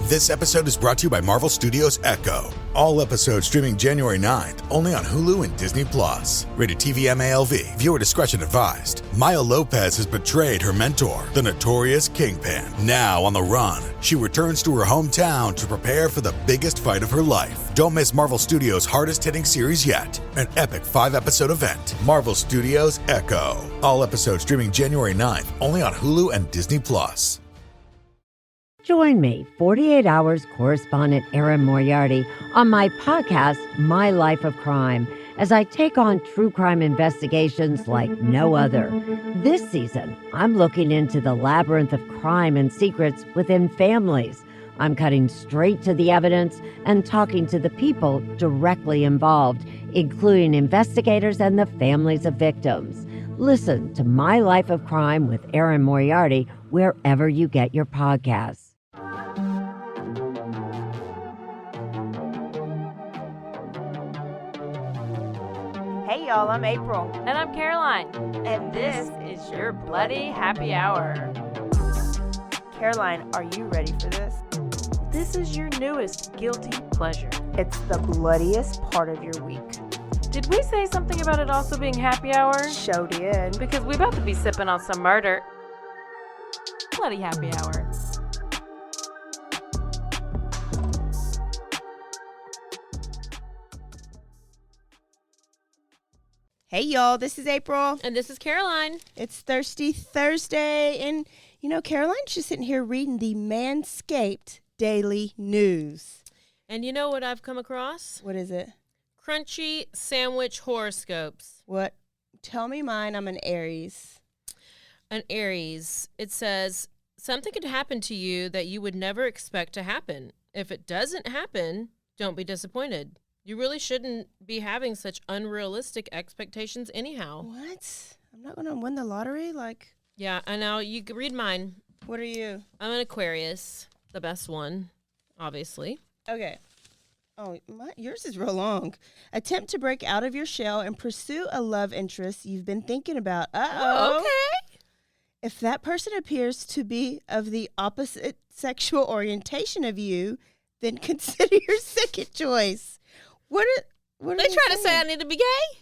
This episode is brought to you by Marvel Studios Echo. All episodes streaming January 9th, only on Hulu and Disney+. Rated TV MALV. Viewer discretion advised. Maya Lopez has betrayed her mentor, the notorious Kingpin. Now on the run, she returns to her hometown to prepare for the biggest fight of her life. Don't miss Marvel Studios' hardest-hitting series yet. An epic 5-episode event. Marvel Studios Echo. All episodes streaming January 9th, only on Hulu and Disney+. Join me, 48 Hours correspondent Erin Moriarty, on my podcast, My Life of Crime, as I take on true crime investigations like no other. This season, I'm looking into the labyrinth of crime and secrets within families. I'm cutting straight to the evidence and talking to the people directly involved, including investigators and the families of victims. Listen to My Life of Crime with Erin Moriarty wherever you get your podcasts. Hey y'all, I'm April. And I'm Caroline. And this is your Bloody Happy Hour. Caroline, are you ready for this? This is your newest guilty pleasure. It's the bloodiest part of your week. Did we say something about it also being happy hour? Show did. Because we about to be sipping on some murder. Bloody Happy Hour. Hey y'all, this is April. And this is Caroline. It's Thirsty Thursday, and you know, Caroline's just sitting here reading the Manscaped Daily News. And you know what I've come across? What is it? Crunchy sandwich horoscopes. What? Tell me mine. I'm an Aries. An Aries. It says, something could happen to you that you would never expect to happen. If it doesn't happen, don't be disappointed. You really shouldn't be having such unrealistic expectations anyhow. What? I'm not going to win the lottery? Yeah, I know. You can read mine. What are you? I'm an Aquarius. The best one, obviously. Okay. Oh, yours is real long. Attempt to break out of your shell and pursue a love interest you've been thinking about. Uh-oh. Okay. If that person appears to be of the opposite sexual orientation of you, then consider your second choice. What are they trying to say I need to be gay?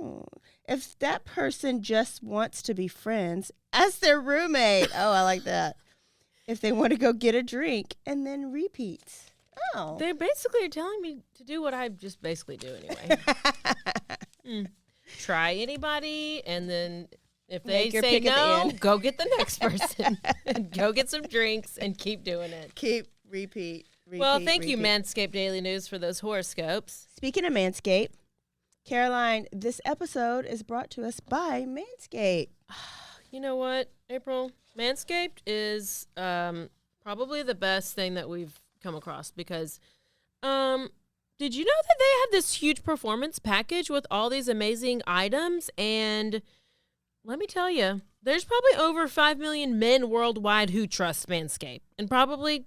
Oh. If that person just wants to be friends as their roommate. Oh, I like that. If they want to go get a drink and then repeat. Oh. They basically are telling me to do what I just basically do anyway. Try anybody, and then if they say no, go get the next person. And go get some drinks and keep doing it. Repeat. Well, thank you, Manscaped Daily News, for those horoscopes. Speaking of Manscaped, Caroline, this episode is brought to us by Manscaped. You know what, April? Manscaped is probably the best thing that we've come across because did you know that they had this huge performance package with all these amazing items? And let me tell you, there's probably over 5 million men worldwide who trust Manscaped, and probably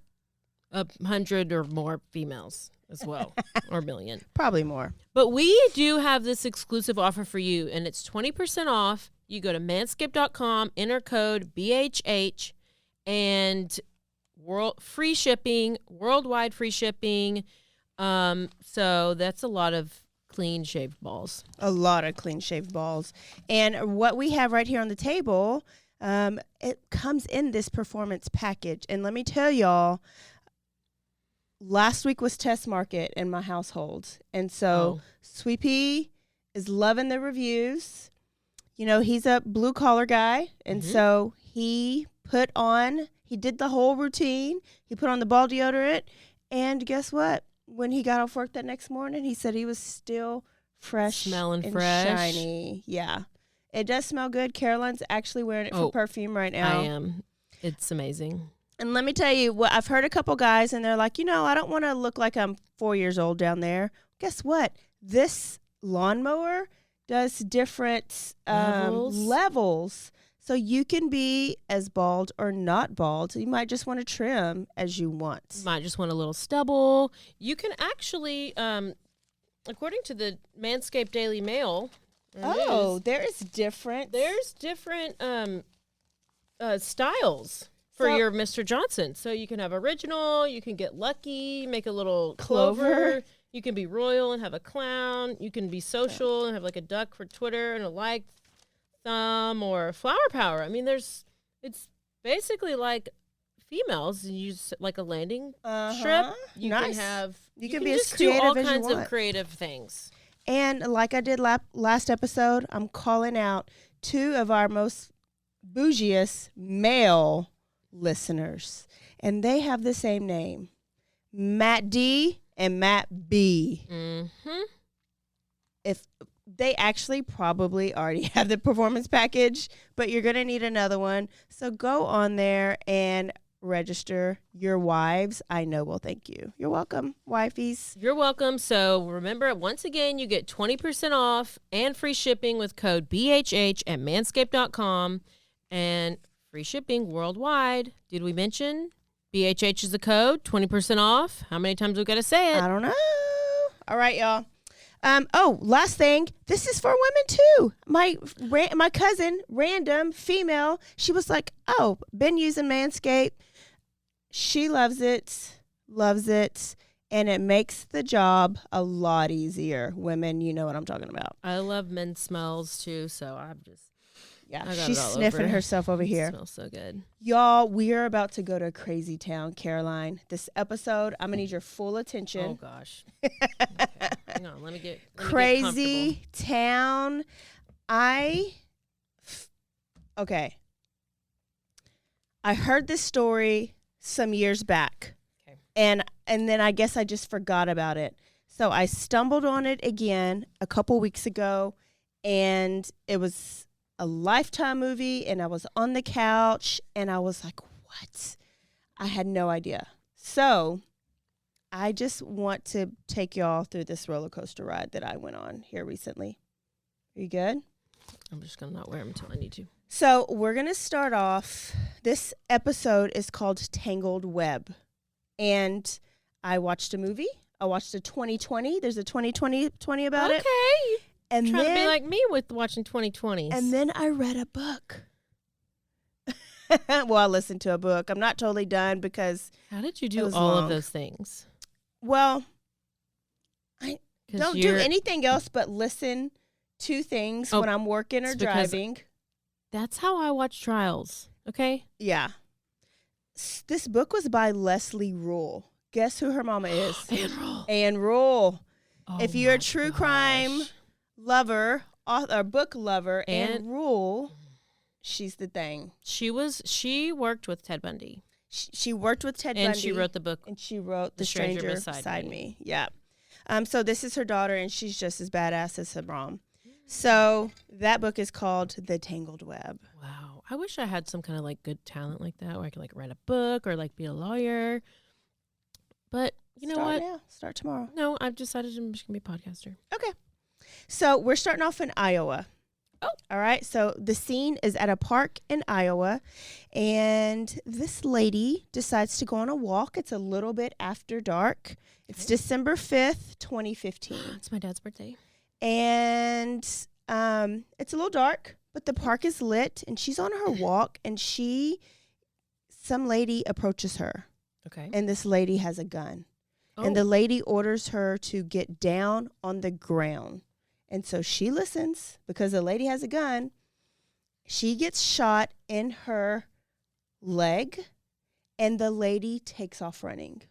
100 or more females as well, or million. Probably more. But we do have this exclusive offer for you, and it's 20% off. You go to manscaped.com, enter code BHH, and free shipping, worldwide free shipping. So that's a lot of clean shaved balls. A lot of clean shaved balls. And what we have right here on the table, it comes in this performance package. And let me tell y'all, last week was test market in my household. And so Sweet Pea is loving the reviews. You know, he's a blue collar guy. And so he did the whole routine. He put on the ball deodorant. And guess what? When he got off work that next morning, he said he was still fresh. Smelling and fresh. Shiny. Yeah. It does smell good. Caroline's actually wearing it for perfume right now. I am. It's amazing. And let me tell you, what I've heard a couple guys, and they're like, I don't want to look like I'm 4 years old down there. Guess what? This lawnmower does different levels. So you can be as bald or not bald. So you might just want to trim as you want. You might just want a little stubble. You can actually, according to the Manscaped Daily Mail. There's different styles. for So- your Mr. Johnson. So you can have original, you can get lucky, make a little Clover. clover. You can be royal and have a clown. You can be social and have like a duck for Twitter and a like thumb or flower power. I mean, it's basically like females. You use like a landing strip. You Nice. can have, You can be as just do all creative as you kinds of want. creative things. And like I did last episode, I'm calling out 2 of our most bougiest male listeners. And they have the same name, Matt D and Matt B. Mm-hmm. If they actually probably already have the performance package, but you're going to need another one. So go on there and register. Your wives, I know, will thank you. You're welcome, wifeys. You're welcome. So remember, once again, you get 20% off and free shipping with code BHH at manscaped.com and free shipping worldwide. Did we mention BHH is the code, 20% off? How many times we got to say it? I don't know. All right, y'all. Last thing. This is for women too. My cousin, random female, she was like, "Oh, been using Manscaped. She loves it, and it makes the job a lot easier." Women, you know what I'm talking about. I love men's smells too, so I'm just, Yeah, I got she's it all sniffing over. herself over it here. smells so good. Y'all, we are about to go to Crazy Town, Caroline. This episode, I'm gonna need your full attention. Oh gosh. Okay. Hang on, let me get Crazy Town. Okay. I heard this story some years back. Okay. And then I guess I just forgot about it. So I stumbled on it again a couple weeks ago, and it was a Lifetime movie, and I was on the couch and I was like, what? I had no idea. So I just want to take y'all through this roller coaster ride that I went on here recently. Are you good? I'm just going to not wear them until I need to. So we're going to start off. This episode is called Tangled Web. And I watched a movie. I watched a 2020. There's a 2020 about it. Okay. And Trying to be then, like me with watching 2020s. and then I read a book. Well, I listened to a book. I'm not totally done because, how did you it do was all long. of those things? well, I 'Cause don't do you're- anything else but listen to things Oh, when I'm working or it's because- driving. That's how I watch trials. Okay. Yeah. This book was by Leslie Rule. Guess who her mama is? And roll. Anne Rule. Oh If you're a my true crime gosh. lover, author, book lover, Anne Anne- Rule, she's the thing. She worked with Ted Bundy. She worked with Ted And Bundy. she wrote the book. And she wrote The Stranger Beside Me. Yeah. So this is her daughter, and she's just as badass as her mom. So that book is called The Tangled Web. Wow. I wish I had some kind of like good talent like that where I could like write a book or like be a lawyer. But you know Start what? now. Start tomorrow. No, I've decided I'm just going to be a podcaster. Okay. So we're starting off in Iowa. Oh. All right. So the scene is at a park in Iowa, and this lady decides to go on a walk. It's a little bit after dark. It's Okay. December 5th, 2015. It's my dad's birthday. And it's a little dark, but the park is lit, and she's on her walk, and some lady approaches her, Okay. and this lady has a gun. And the lady orders her to get down on the ground. And so she listens because the lady has a gun. She gets shot in her leg, and the lady takes off running.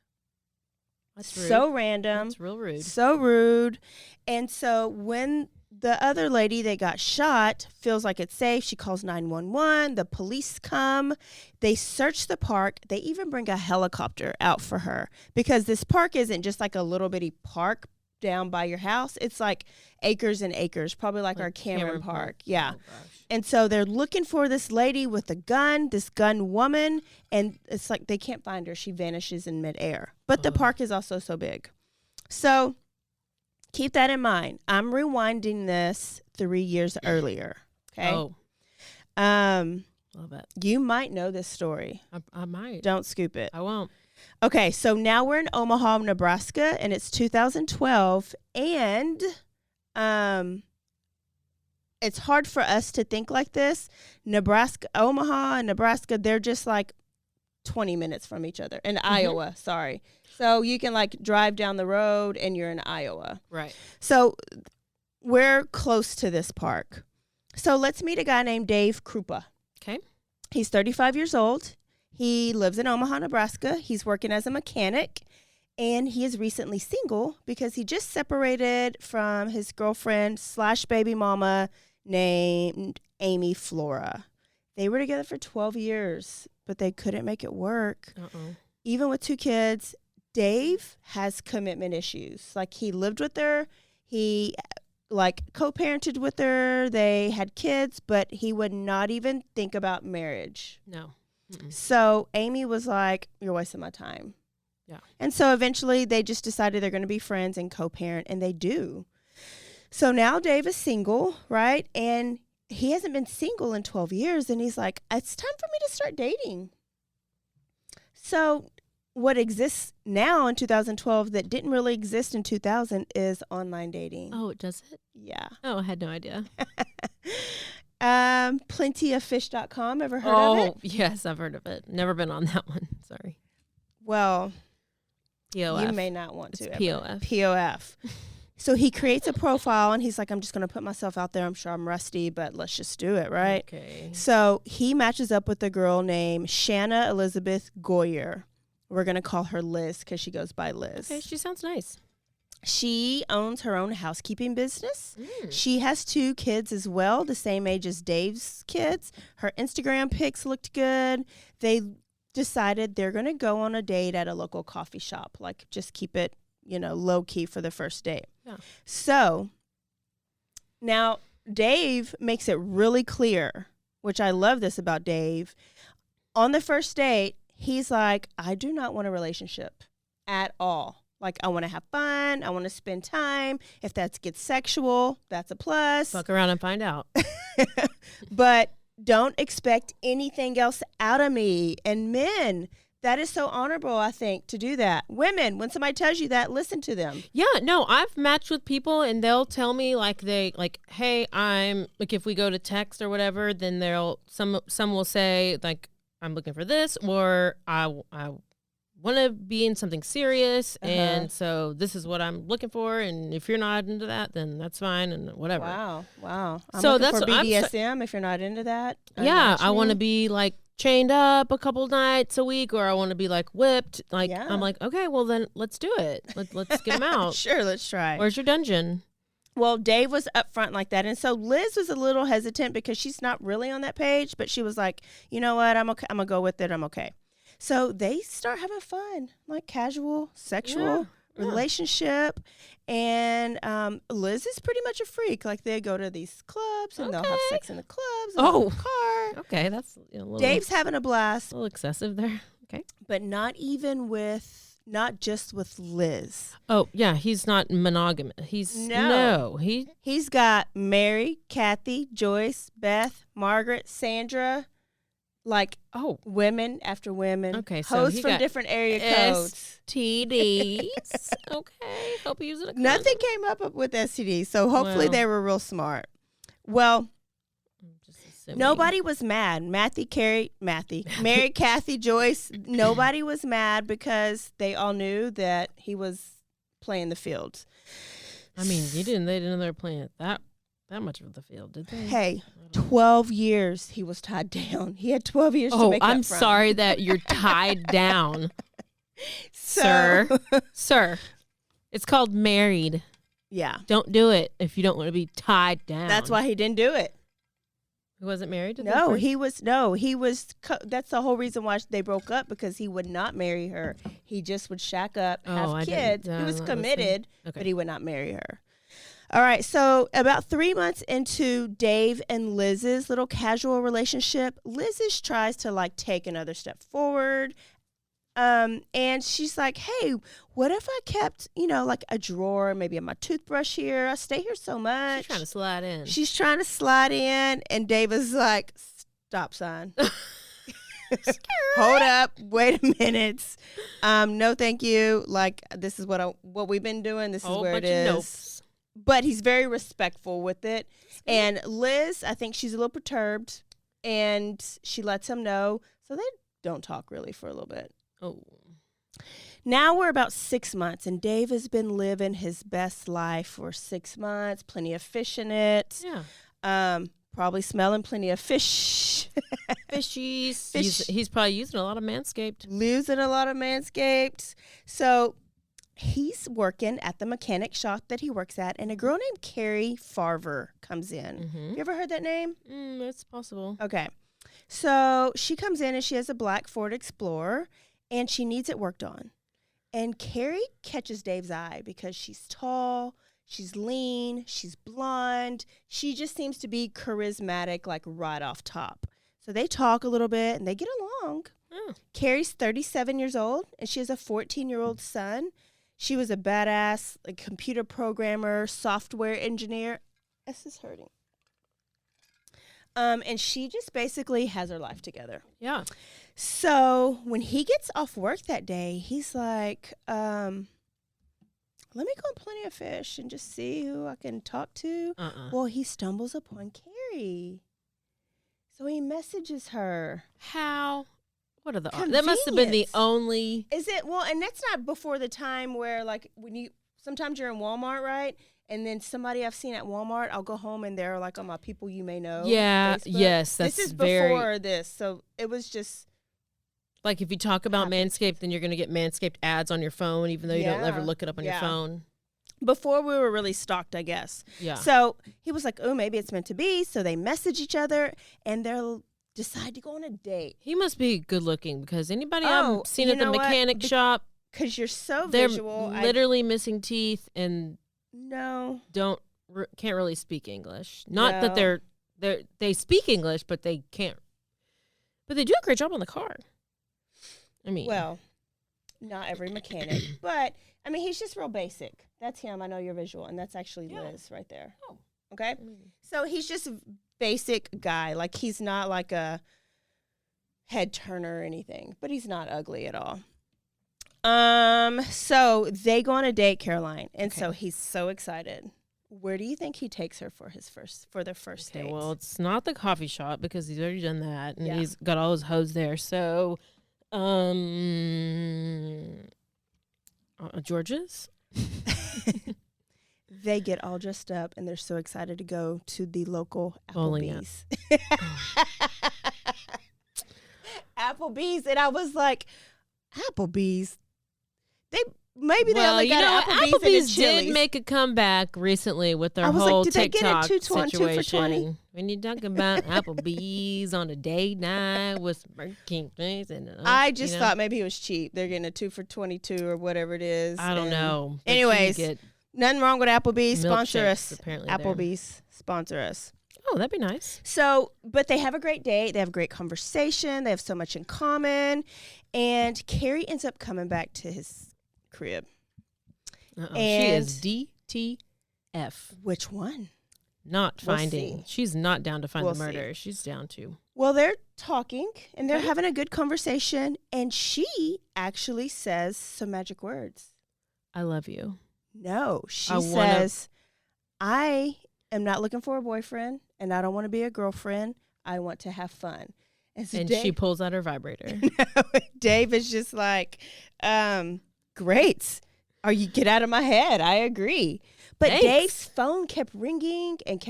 That's rude. So random. That's real rude. So rude. And so when the other lady that got shot feels like it's safe, she calls 911. The police come. They search the park. They even bring a helicopter out for her because this park isn't just like a little bitty park down by your house. It's like acres and acres, probably like our Cameron Park. Yeah. Oh, gosh. And so they're looking for this lady with a gun, this gun woman, and it's like they can't find her. She vanishes in midair. But the Ugh. park is also so big. So keep that in mind. I'm rewinding this 3 years earlier. Okay. Oh, love it. You might know this story. I might. Don't scoop it. I won't. Okay, so now we're in Omaha, Nebraska, and it's 2012, and it's hard for us to think like this. Omaha and Nebraska, they're just like 20 minutes from each other in Iowa. Sorry. So you can like drive down the road and you're in Iowa. Right. So we're close to this park. So let's meet a guy named Dave Kroupa. Okay. He's 35 years old. He lives in Omaha, Nebraska. He's working as a mechanic, and he is recently single because he just separated from his girlfriend / baby mama named Amy Flora. They were together for 12 years, but they couldn't make it work. Even with 2 kids, Dave has commitment issues. Like, he lived with her. He like co-parented with her. They had kids, but he would not even think about marriage. No. So Amy was like, "You're wasting my time." Yeah. And so eventually they just decided they're going to be friends and co-parent, and they do. So now Dave is single, right? And he hasn't been single in 12 years, and he's like, "It's time for me to start dating." So what exists now in 2012 that didn't really exist in 2000 is online dating. Oh, does it? Yeah. Oh, I had no idea. Plentyoffish.com. Ever heard of it? Oh, yes, I've heard of it. Never been on that one. Sorry. Well, POF. you may not want to. It's POF. POF. So he creates a profile, and he's like, "I'm just going to put myself out there. I'm sure I'm rusty, but let's just do it," right? Okay. So he matches up with a girl named Shanna Elizabeth Goyer. We're going to call her Liz because she goes by Liz. Okay, she sounds nice. She owns her own housekeeping business. She has 2 kids as well, the same age as Dave's kids. Her Instagram pics looked good. They decided they're going to go on a date at a local coffee shop, like just keep it, low key for the first date. Yeah. So now Dave makes it really clear, which I love this about Dave. On the first date, he's like, "I do not want a relationship at all. Like, I want to have fun. I want to spend time. If that gets sexual, that's a plus. Fuck around and find out." But don't expect anything else out of me. And men, that is so honorable, I think, to do that. Women, when somebody tells you that, listen to them. Yeah, no, I've matched with people and they'll tell me hey, I'm like, if we go to text or whatever, then some will say like, "I'm looking for this," or I want to be in something serious, and so this is what I'm looking for, and if you're not into that, then that's fine, and whatever. Wow. I'm so looking that's for BDSM. If you're not into that, yeah, I want to be like chained up a couple nights a week, or I want to be like whipped. Like, yeah. I'm like, okay, well then let's do it. Let's get them out. Sure, let's try. Where's your dungeon? Well, Dave was upfront like that, and so Liz was a little hesitant because she's not really on that page, but she was like, "You know what? I'm okay. I'm gonna go with it. I'm okay." So they start having fun, like casual, sexual relationship. And Liz is pretty much a freak. Like, they go to these clubs and they'll have sex in the clubs and in the car. Okay, that's a little, Dave's having a blast. A little excessive there. Okay. But not just with Liz. Oh, yeah, he's not monogamous. He's he's got Mary, Kathy, Joyce, Beth, Margaret, Sandra. Like, women after women. Okay, so hosts from different area codes. STDs. Okay, hope you use it. Nothing came up with STDs, so hopefully they were real smart. Well, nobody was mad. Mary, Kathy, Joyce, nobody was mad because they all knew that he was playing the field. I mean, they didn't know they were playing it that much of the field, did they? Hey, 12 years he was tied down. He had 12 years to make up from. I'm sorry that you're tied down. Sir. It's called married. Yeah. Don't do it if you don't want to be tied down. That's why he didn't do it. He wasn't married to he was that's the whole reason why they broke up, because he would not marry her. He just would shack up, have kids. He was committed, but he would not marry her. All right, so about 3 months into Dave and Liz's little casual relationship, Liz tries to take another step forward. And she's like, "Hey, what if I kept, a drawer, maybe my toothbrush here? I stay here so much." She's trying to slide in. And Dave is like, "Stop sign." Hold up. Wait a minute. No, thank you. Like, this is what we've been doing. This is where it is. Nopes. But he's very respectful with it. And Liz, I think she's a little perturbed, and she lets him know. So they don't talk really for a little bit. Oh. Now we're about 6 months, and Dave has been living his best life for 6 months. Plenty of fish in it. Yeah. Probably smelling plenty of fish. Fishies. Fish. He's probably using a lot of Manscaped. Losing a lot of Manscaped. So he's working at the mechanic shop that he works at, and a girl named Cari Farver comes in. Mm-hmm. You ever heard that name? It's possible. Okay. So she comes in, and she has a black Ford Explorer, and she needs it worked on. And Cari catches Dave's eye because she's tall, she's lean, she's blonde. She just seems to be charismatic, like right off top. So they talk a little bit, and they get along. Oh. Cari's 37 years old, and she has a 14-year-old son. She was a badass computer programmer, software engineer. This is hurting. And she just basically has her life together. Yeah. So when he gets off work that day, he's like, let me go on Plenty of Fish and just see who I can talk to. Well, he stumbles upon Cari. So he messages her. How? What are the odds? That must have been the only. Is it? Well, and that's not before the time where, like, sometimes you're in Walmart, right? And then somebody I've seen at Walmart, I'll go home and they're like on my people you may know. Yeah. Facebook. Yes. That's this is very, before this. So it was just. Like if you talk about Manscaped, then you're going to get Manscaped ads on your phone, even though you don't ever look it up on your phone. Before we were really stalked, I guess. Yeah. So he was like, oh, maybe it's meant to be. So they message each other and they'll decide to go on a date. He must be good looking because anybody I've seen at the mechanic shop. Because you're so they're visual. They're literally missing teeth and can't really speak English. Not that they speak English, but they can't. But they do a great job on the car. I mean, well, not every mechanic, but I mean, he's just real basic. That's him. I know you're visual, and that's actually Liz right there. Oh, okay. So he's just a basic guy. Like he's not like a head turner or anything, but he's not ugly at all. So they go on a date, Caroline, and so he's so excited. Where do you think he takes her for their first date? Well, it's not the coffee shop because he's already done that, and he's got all his hoes there. So, George's. They get all dressed up, and they're so excited to go to the local Applebee's. Applebee's, and I was like, Applebee's? Maybe they only got Applebee's did make a comeback recently with their whole like, did TikTok they get it 2 for 20? When you talk about Applebee's on a date night with Burger King things, and I just thought maybe it was cheap. They're getting a 2 for 22 or whatever it is. I don't know. Anyways, nothing wrong with Applebee's. Sponsor us. Applebee's sponsor us. Oh, that'd be nice. So, but they have a great date. They have a great conversation. They have so much in common. And Cari ends up coming back to his crib. She is DTF. Which one? Not finding. She's not down to find the murder. She's down to. Well, they're talking and they're having a good conversation. And she actually says some magic words. I love you. No, she says, I am not looking for a boyfriend and I don't want to be a girlfriend. I want to have fun. And so she pulls out her vibrator. No, Dave is just like, great. Get out of my head. I agree. But Thanks. Dave's phone kept ringing, and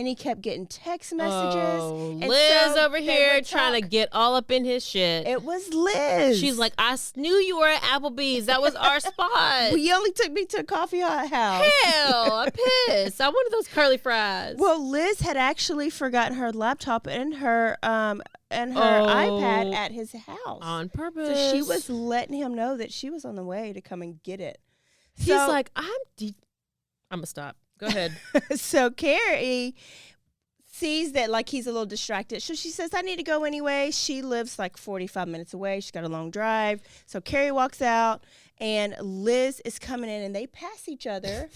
he kept getting text messages. Oh, and Liz so over here trying to get all up in his shit. It was Liz. She's like, I knew you were at Applebee's. That was our spot. Well, you only took me to a coffee house. Hell, I'm pissed. I wanted those curly fries. Well, Liz had actually forgotten her laptop and her iPad at his house on purpose. So she was letting him know that she was on the way to come and get it. He's like, I'm gonna stop. Go ahead. So Cari sees that like he's a little distracted. So she says, I need to go anyway. She lives like 45 minutes away. She's got a long drive. So Cari walks out and Liz is coming in and they pass each other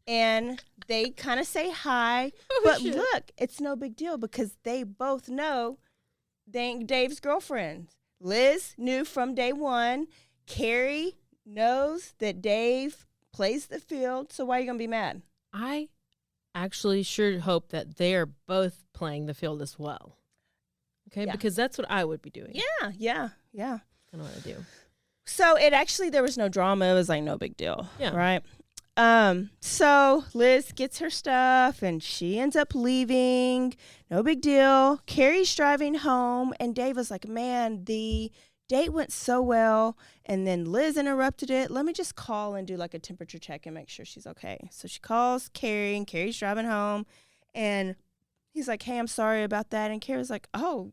and they kind of say hi. But look, it's no big deal because they both know they ain't Dave's girlfriend. Liz knew from day one. Cari knows that Dave plays the field, so why are you going to be mad? I actually sure hope that they are both playing the field as well. Okay, Yeah. because that's what I would be doing. Yeah. Kind of what I do. So there was no drama. It was like no big deal. Yeah. Right. So Liz gets her stuff and she ends up leaving. No big deal. Carrie's driving home and Dave was like, man, the date went so well. And then Liz interrupted it. Let me just call and do like a temperature check and make sure she's okay. So she calls Carrie and Carrie's driving home and he's like, hey, I'm sorry about that. And Carrie's like, oh,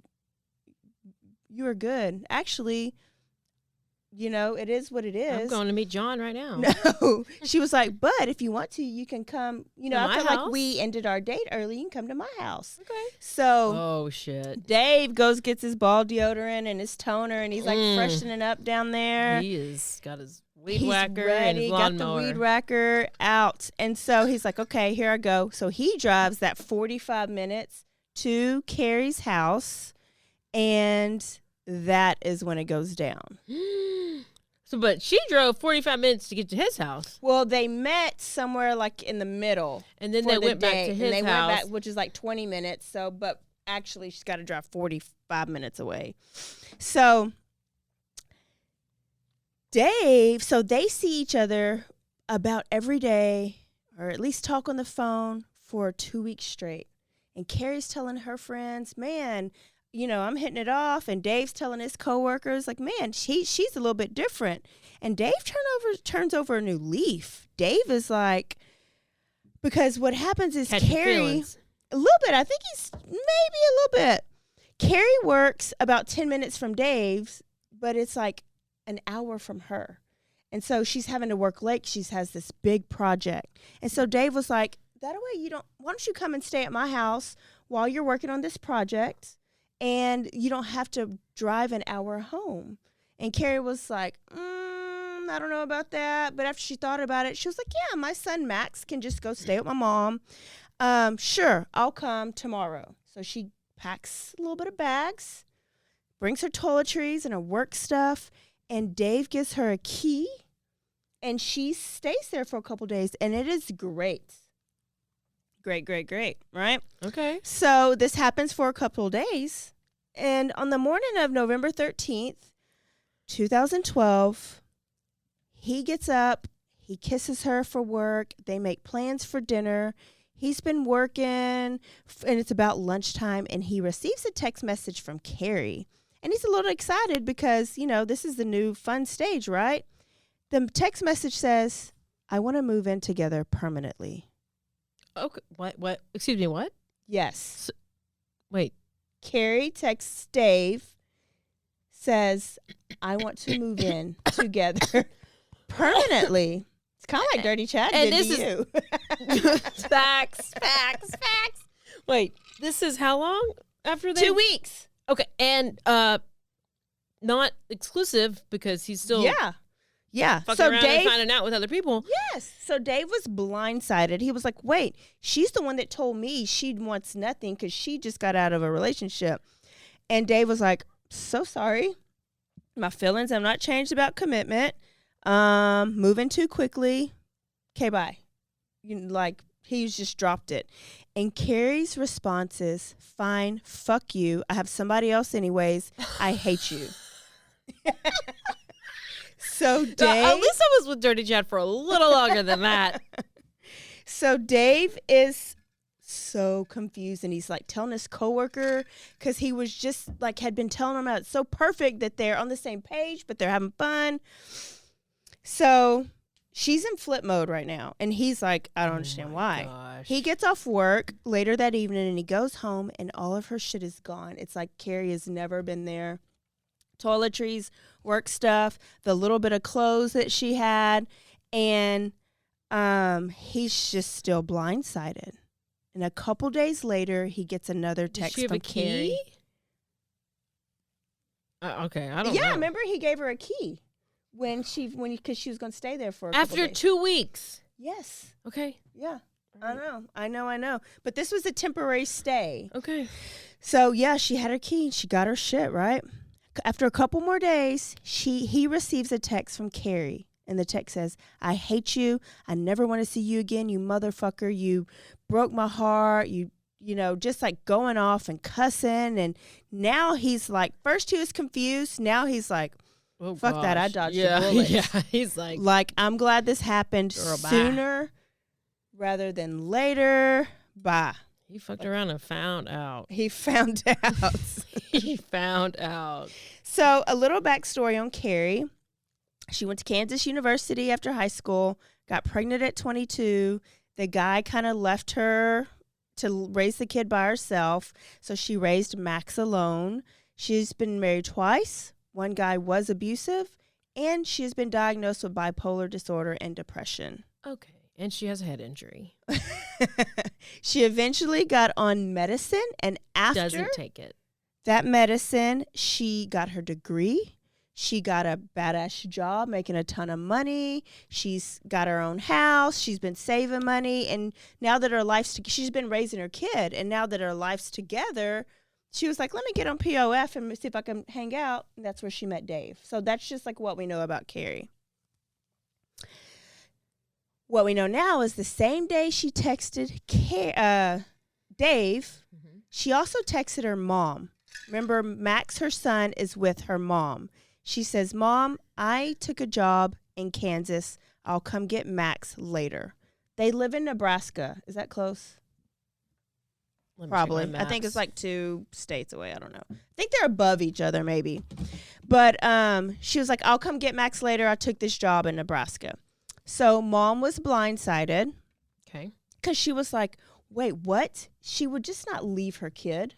you were good. Actually, it is what it is. I'm going to meet John right now. No. She was like, but if you want to, you can come. I my feel like house? we ended our date early. You can come to my house. Okay. So Oh, shit. Dave gets his ball deodorant and his toner, and he's like freshening up down there. He has got his weed He's whacker ready, and his got lawnmower. the weed whacker out. And so he's like, okay, here I go. So he drives that 45 minutes to Carrie's house, and that is when it goes down. But she drove 45 minutes to get to his house. Well, they met somewhere like in the middle. And then for they the went back date, to his and they house. went back, which is like 20 minutes. So, but actually she's got to drive 45 minutes away. So they see each other about every day, or at least talk on the phone for 2 weeks straight. And Carrie's telling her friends, man, I'm hitting it off. And Dave's telling his coworkers, like, man, she's a little bit different. And Dave turns over a new leaf. Dave is like, because what happens is Catching Carrie, feelings. a little bit, I think he's maybe a little bit. Carrie works about 10 minutes from Dave's, but it's like an hour from her. And so she's having to work late. She has this big project. And so Dave was like, that way why don't you come and stay at my house while you're working on this project? And you don't have to drive an hour home. And Carrie was like, I don't know about that. But after she thought about it, she was like, yeah, my son Max can just go stay with my mom. Sure, I'll come tomorrow. So she packs a little bit of bags, brings her toiletries and her work stuff, and Dave gives her a key, and she stays there for a couple days, and it is great. Great, right? Okay. So this happens for a couple of days. And on the morning of November 13th, 2012, he gets up, he kisses her for work, they make plans for dinner. He's been working, and it's about lunchtime, and he receives a text message from Cari. And he's a little excited because, this is the new fun stage, right? The text message says, I want to move in together permanently. Okay. What? Excuse me, what? Yes. Wait. Cari texts Dave, says, I want to move in together permanently. It's kind of like Dirty Chat And did this to you. Facts. Wait, this is how long after they? 2 weeks. Okay, and not exclusive because he's still Yeah. fucking So around Dave, and finding out with other people. yes. So Dave was blindsided. He was like, wait, she's the one that told me she wants nothing because she just got out of a relationship. And Dave was like, so sorry. My feelings have not changed about commitment. Moving too quickly. Okay, bye. He's just dropped it. And Carrie's response is, fine, fuck you. I have somebody else anyways. I hate you. So Dave, At least I was with Dirty Chat for a little longer than that. So Dave is so confused, and he's like telling his coworker because he was just had been telling him how it's so perfect that they're on the same page, but they're having fun. So she's in flip mode right now, and he's like, I don't understand why. Gosh. He gets off work later that evening, and he goes home, and all of her shit is gone. It's like Cari has never been there. Toiletries, work stuff, the little bit of clothes that she had, and he's just still blindsided. And a couple days later, he gets another text Does she have from a key? Cari. Okay, I don't know. Yeah, remember he gave her a key because she was going to stay there for a couple After days. 2 weeks. Yes. Okay. Yeah. I know. But this was a temporary stay. Okay. So yeah, she had her key. She got her shit, right? After a couple more days, he receives a text from Cari, and the text says, I hate you. I never want to see you again, you motherfucker. You broke my heart. You just like going off and cussing. And now he's like, first he was confused. Now he's like, Oh, fuck that. I gosh. dodged the bullet. Yeah, he's like, I'm glad this happened Girl, bye. sooner rather than later. Bye. he fucked around and found out. He found out. He found out. So a little backstory on Cari. She went to Kansas University after high school, got pregnant at 22. The guy kind of left her to raise the kid by herself, so she raised Max alone. She's been married twice. One guy was abusive, and she has been diagnosed with bipolar disorder and depression. Okay. And she has a head injury. She eventually got on medicine, and after Doesn't take it. that medicine, she got her degree. She got a badass job, making a ton of money. She's got her own house. She's been saving money. And now that her life's she's been raising her kid. And now that her life's together, she was like, let me get on POF and see if I can hang out. And that's where she met Dave. So that's just like what we know about Cari. What we know now is the same day she texted Dave, she also texted her mom. Remember, Max, her son, is with her mom. She says, Mom, I took a job in Kansas. I'll come get Max later. They live in Nebraska. Is that close? Let me check Probably. my I think maps. it's like 2 states away. I don't know. I think they're above each other, maybe. But she was like, I'll come get Max later. I took this job in Nebraska. So Mom was blindsided Okay. because she was like, wait, what? She would just not leave her kid.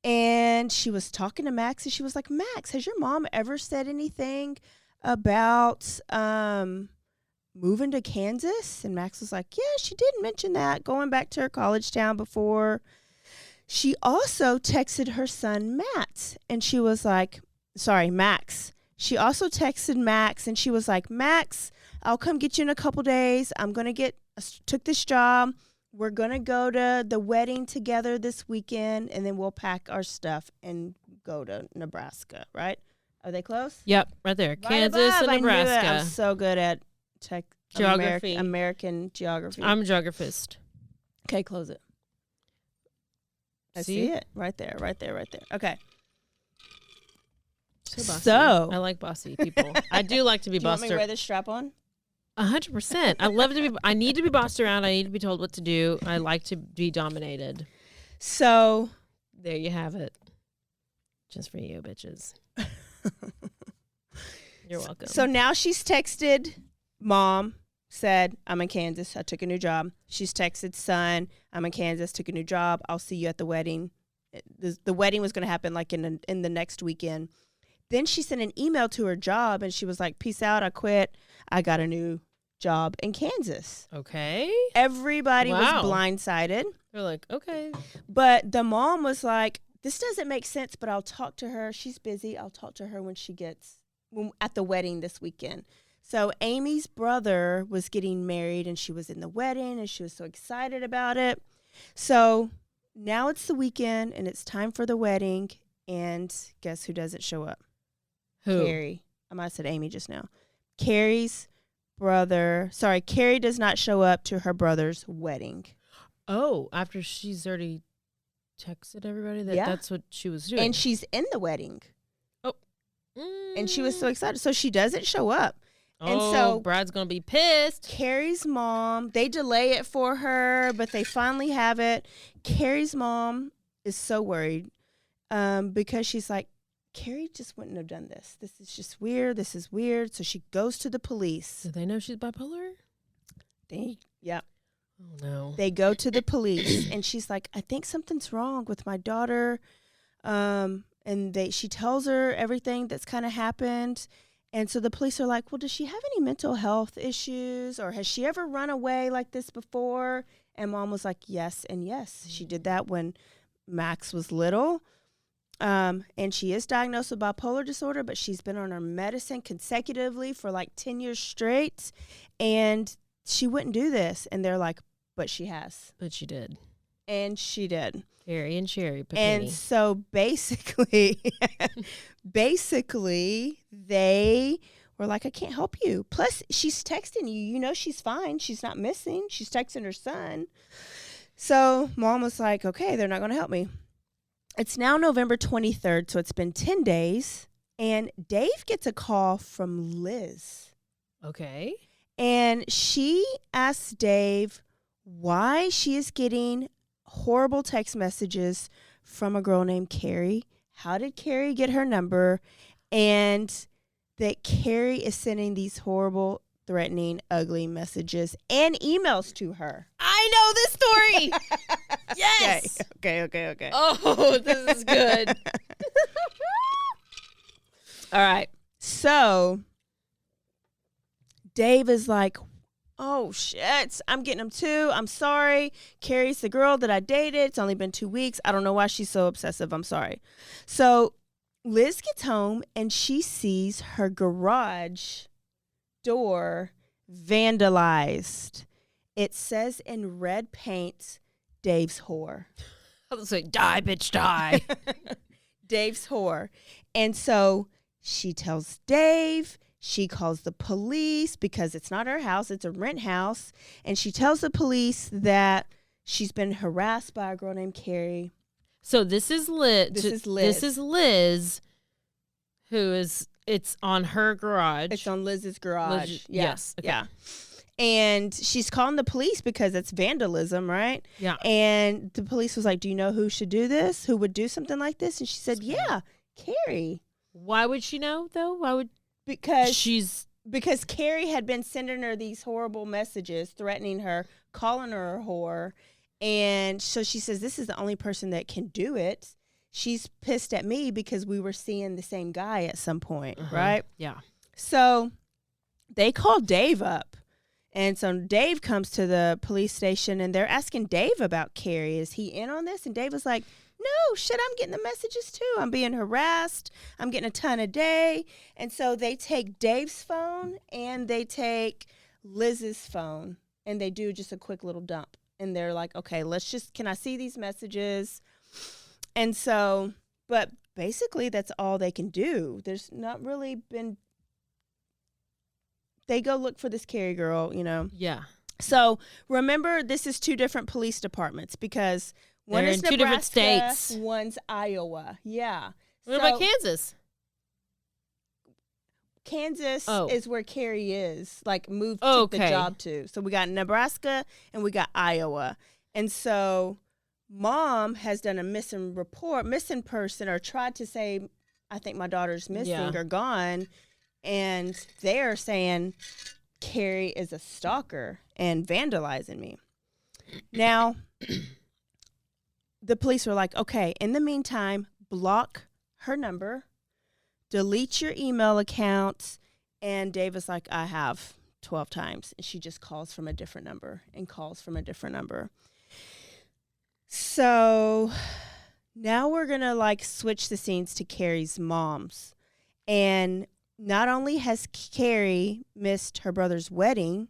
And she was talking to Max, and she was like, Max, has your mom ever said anything about moving to Kansas? And Max was like, yeah, she did mention that, going back to her college town before. She also texted her son, Matt, and she was like, Max. She also texted Max, and she was like, Max, I'll come get you in a couple days. Took this job. We're going to go to the wedding together this weekend, and then we'll pack our stuff and go to Nebraska, right? Are they close? Yep, right there. Right Kansas above. and I knew it. Nebraska. I'm so good at Geography. American geography. I'm a geographist. Okay, close it. I see it. Right there. Okay. So bossy. So- I like bossy people. I do like to be Do you want bossed me to around. wear this strap on? 100%. I love to be. I need to be bossed around. I need to be told what to do. I like to be dominated. So There you have it. Just for you, bitches. You're welcome. So now she's texted Mom, said, I'm in Kansas. I took a new job. She's texted son, I'm in Kansas, took a new job. I'll see you at the wedding. The wedding was going to happen like in the next weekend. Then she sent an email to her job, and she was like, peace out. I quit. I got a new job in Kansas. Okay. Everybody Wow. was blindsided. They're like, okay. But the mom was like, this doesn't make sense, but I'll talk to her. She's busy. I'll talk to her when she gets at the wedding this weekend. So Amy's brother was getting married, and she was in the wedding, and she was so excited about it. So now it's the weekend, and it's time for the wedding. And guess who doesn't show up? Who? Cari. I might have said Amy just now. Cari's brother. Sorry, Cari does not show up to her brother's wedding. Oh, after she's already texted everybody that Yeah. that's what she was doing. And she's in the wedding. And she was so Mm. excited. So she doesn't show up. and Oh, so- Brad's gonna be pissed. Cari's mom, they delay it for her, but they finally have it. Cari's mom is so worried because she's like, Cari just wouldn't have done this. This is just weird. This is weird. So she goes to the police. Do they know she's bipolar? Yeah. Oh no. They go to the police, and she's like, I think something's wrong with my daughter. And she tells her everything that's kind of happened. And so the police are like, well, does she have any mental health issues, or has she ever run away like this before? And Mom was like, yes and yes. She did that when Max was little. And she is diagnosed with bipolar disorder, but she's been on her medicine consecutively for like 10 years straight. And she wouldn't do this. And they're like, but she has. But she did. And she did. Carrie and Sherry. And so basically, they were like, I can't help you. Plus, she's texting you. You know she's fine. She's not missing. She's texting her son. So Mom was like, okay, they're not going to help me. It's now November 23rd, so it's been 10 days. And Dave gets a call from Liz. Okay. And she asks Dave why she is getting horrible text messages from a girl named Cari. How did Cari get her number? And that Cari is sending these horrible, threatening, ugly messages and emails to her. I know this story. Yes. Okay. Oh, this is good. All right. So Dave is like, oh, shit, I'm getting them too. I'm sorry. Cari's the girl that I dated. It's only been 2 weeks. I don't know why she's so obsessive. I'm sorry. So Liz gets home and she sees her garage door vandalized. It says in red paint, Dave's whore. I was like, die, bitch, die. Dave's whore. And so she tells Dave. She calls the police because it's not her house. It's a rent house. And she tells the police that she's been harassed by a girl named Cari. So this is Liz. This is Liz, who is, it's on her garage. It's on Liz's garage. Liz, yes. Okay. Yeah. And she's calling the police because it's vandalism, right? Yeah. And the police was like, do you know who should do this? Who would do something like this? And she said, yeah, Cari. Why would she know, though? Why would... Because Cari had been sending her these horrible messages, threatening her, calling her a whore. And so she says, this is the only person that can do it. She's pissed at me because we were seeing the same guy at some point, right? Yeah. So they call Dave up. And so Dave comes to the police station and they're asking Dave about Cari. Is he in on this? And Dave was like, no, shit, I'm getting the messages too. I'm being harassed. I'm getting a ton a day. And so they take Dave's phone and they take Liz's phone and they do just a quick little dump. And they're like, okay, can I see these messages? And so, but basically that's all they can do. There's not really been, they go look for this Cari girl, you know. Yeah. So remember, this is 2 different police departments because one is in 2 different Nebraska, states. One's Iowa. Yeah. What about Kansas? Kansas is where Cari is, like moved took the job to. So we got Nebraska and we got Iowa. And so Mom has done a missing person, or tried to say, I think my daughter's missing or gone. And they're saying Cari is a stalker and vandalizing me. Now, the police were like, okay, in the meantime, block her number, delete your email accounts. And Dave was like, I have 12 times. And she just calls from a different number and calls from a different number. So now we're going to like switch the scenes to Cari's mom's. And not only has Cari missed her brother's wedding,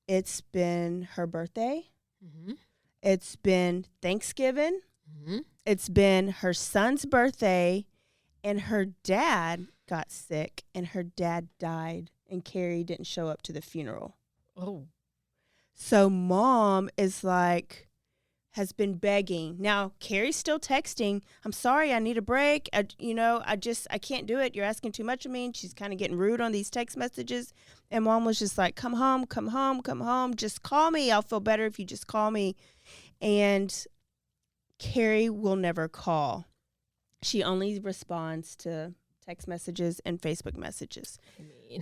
it's been her birthday. Mm-hmm. It's been Thanksgiving. Mm-hmm. It's been her son's birthday. And her dad got sick and her dad died. And Cari didn't show up to the funeral. Oh. So Mom is like, has been begging. Now, Cari's still texting. I'm sorry, I need a break. I can't do it. You're asking too much of me. And she's kind of getting rude on these text messages. And Mom was just like, come home. Just call me. I'll feel better if you just call me. And Cari will never call. She only responds to text messages and Facebook messages.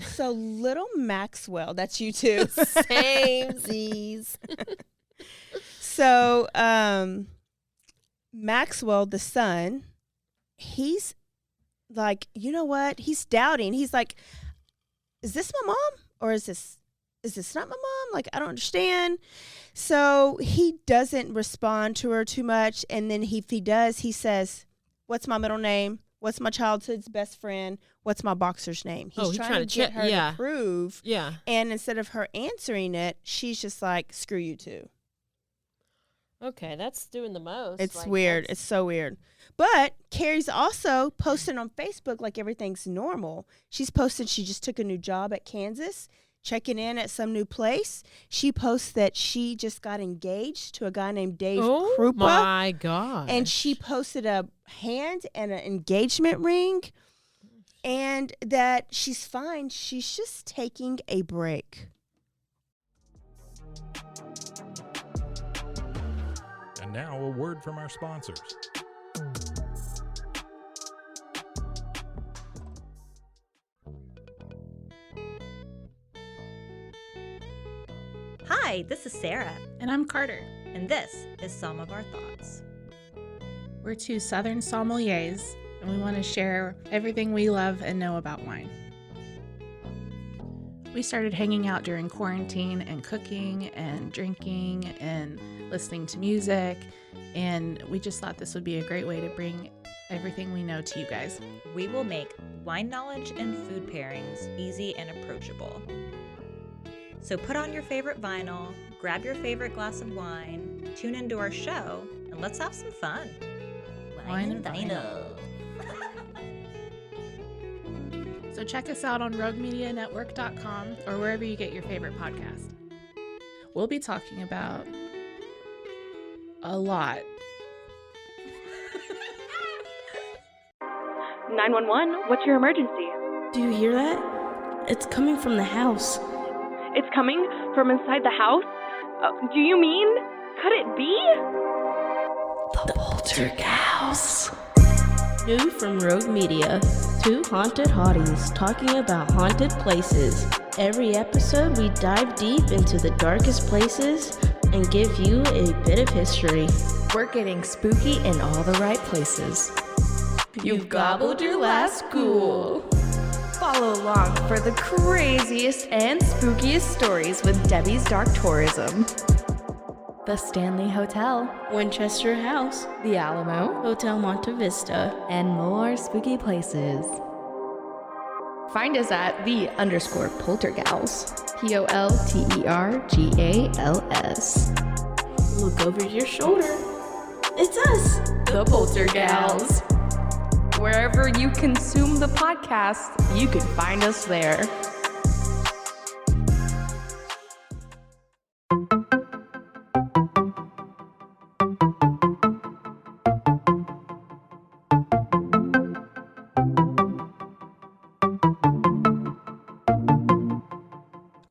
So little Maxwell, that's you too. Samesies. So Maxwell, the son, he's like, you know what? He's doubting. He's like, is this my mom? Or is this not my mom? Like, I don't understand. So he doesn't respond to her too much. And then if he does, he says, what's my middle name? What's my childhood's best friend? What's my boxer's name? He's trying to get her to prove. Yeah. And instead of her answering it, she's just like, screw you too. Okay, that's doing the most. It's weird. It's so weird. But Cari's also posting on Facebook like everything's normal. She's posted she just took a new job at Kansas. checking in at some new place. She posts that she just got engaged to a guy named Dave Oh Kroupa. my God. And she posted a hand and an engagement ring, and that she's fine. She's just taking a break. And now a word from our sponsors. Hi, this is Sarah, And I'm Carter. and this is Some of Our Thoughts. We're two Southern sommeliers, and we want to share everything we love and know about wine. We started hanging out during quarantine and cooking and drinking and listening to music, and we just thought this would be a great way to bring everything we know to you guys. We will make wine knowledge and food pairings easy and approachable. So put on your favorite vinyl, grab your favorite glass of wine, tune into our show, and let's have some fun. Wine and vinyl. So check us out on roguemedianetwork.com or wherever you get your favorite podcast. We'll be talking about a lot. 911, what's your emergency? Do you hear that? It's coming from the house. It's coming from inside the house? Do you mean? Could it be? The Poltergeist. New from Rogue Media. Two haunted hotties talking about haunted places. Every episode, we dive deep into the darkest places and give you a bit of history. We're getting spooky in all the right places. You've gobbled your last ghoul. Follow along for the craziest and spookiest stories with Debbie's Dark Tourism. The Stanley Hotel, Winchester House, the Alamo, Hotel Monte Vista, and more spooky places. Find us at _Poltergals. POLTERGALS. Look over your shoulder. It's us, The Poltergals. Wherever you consume the podcast, you can find us there.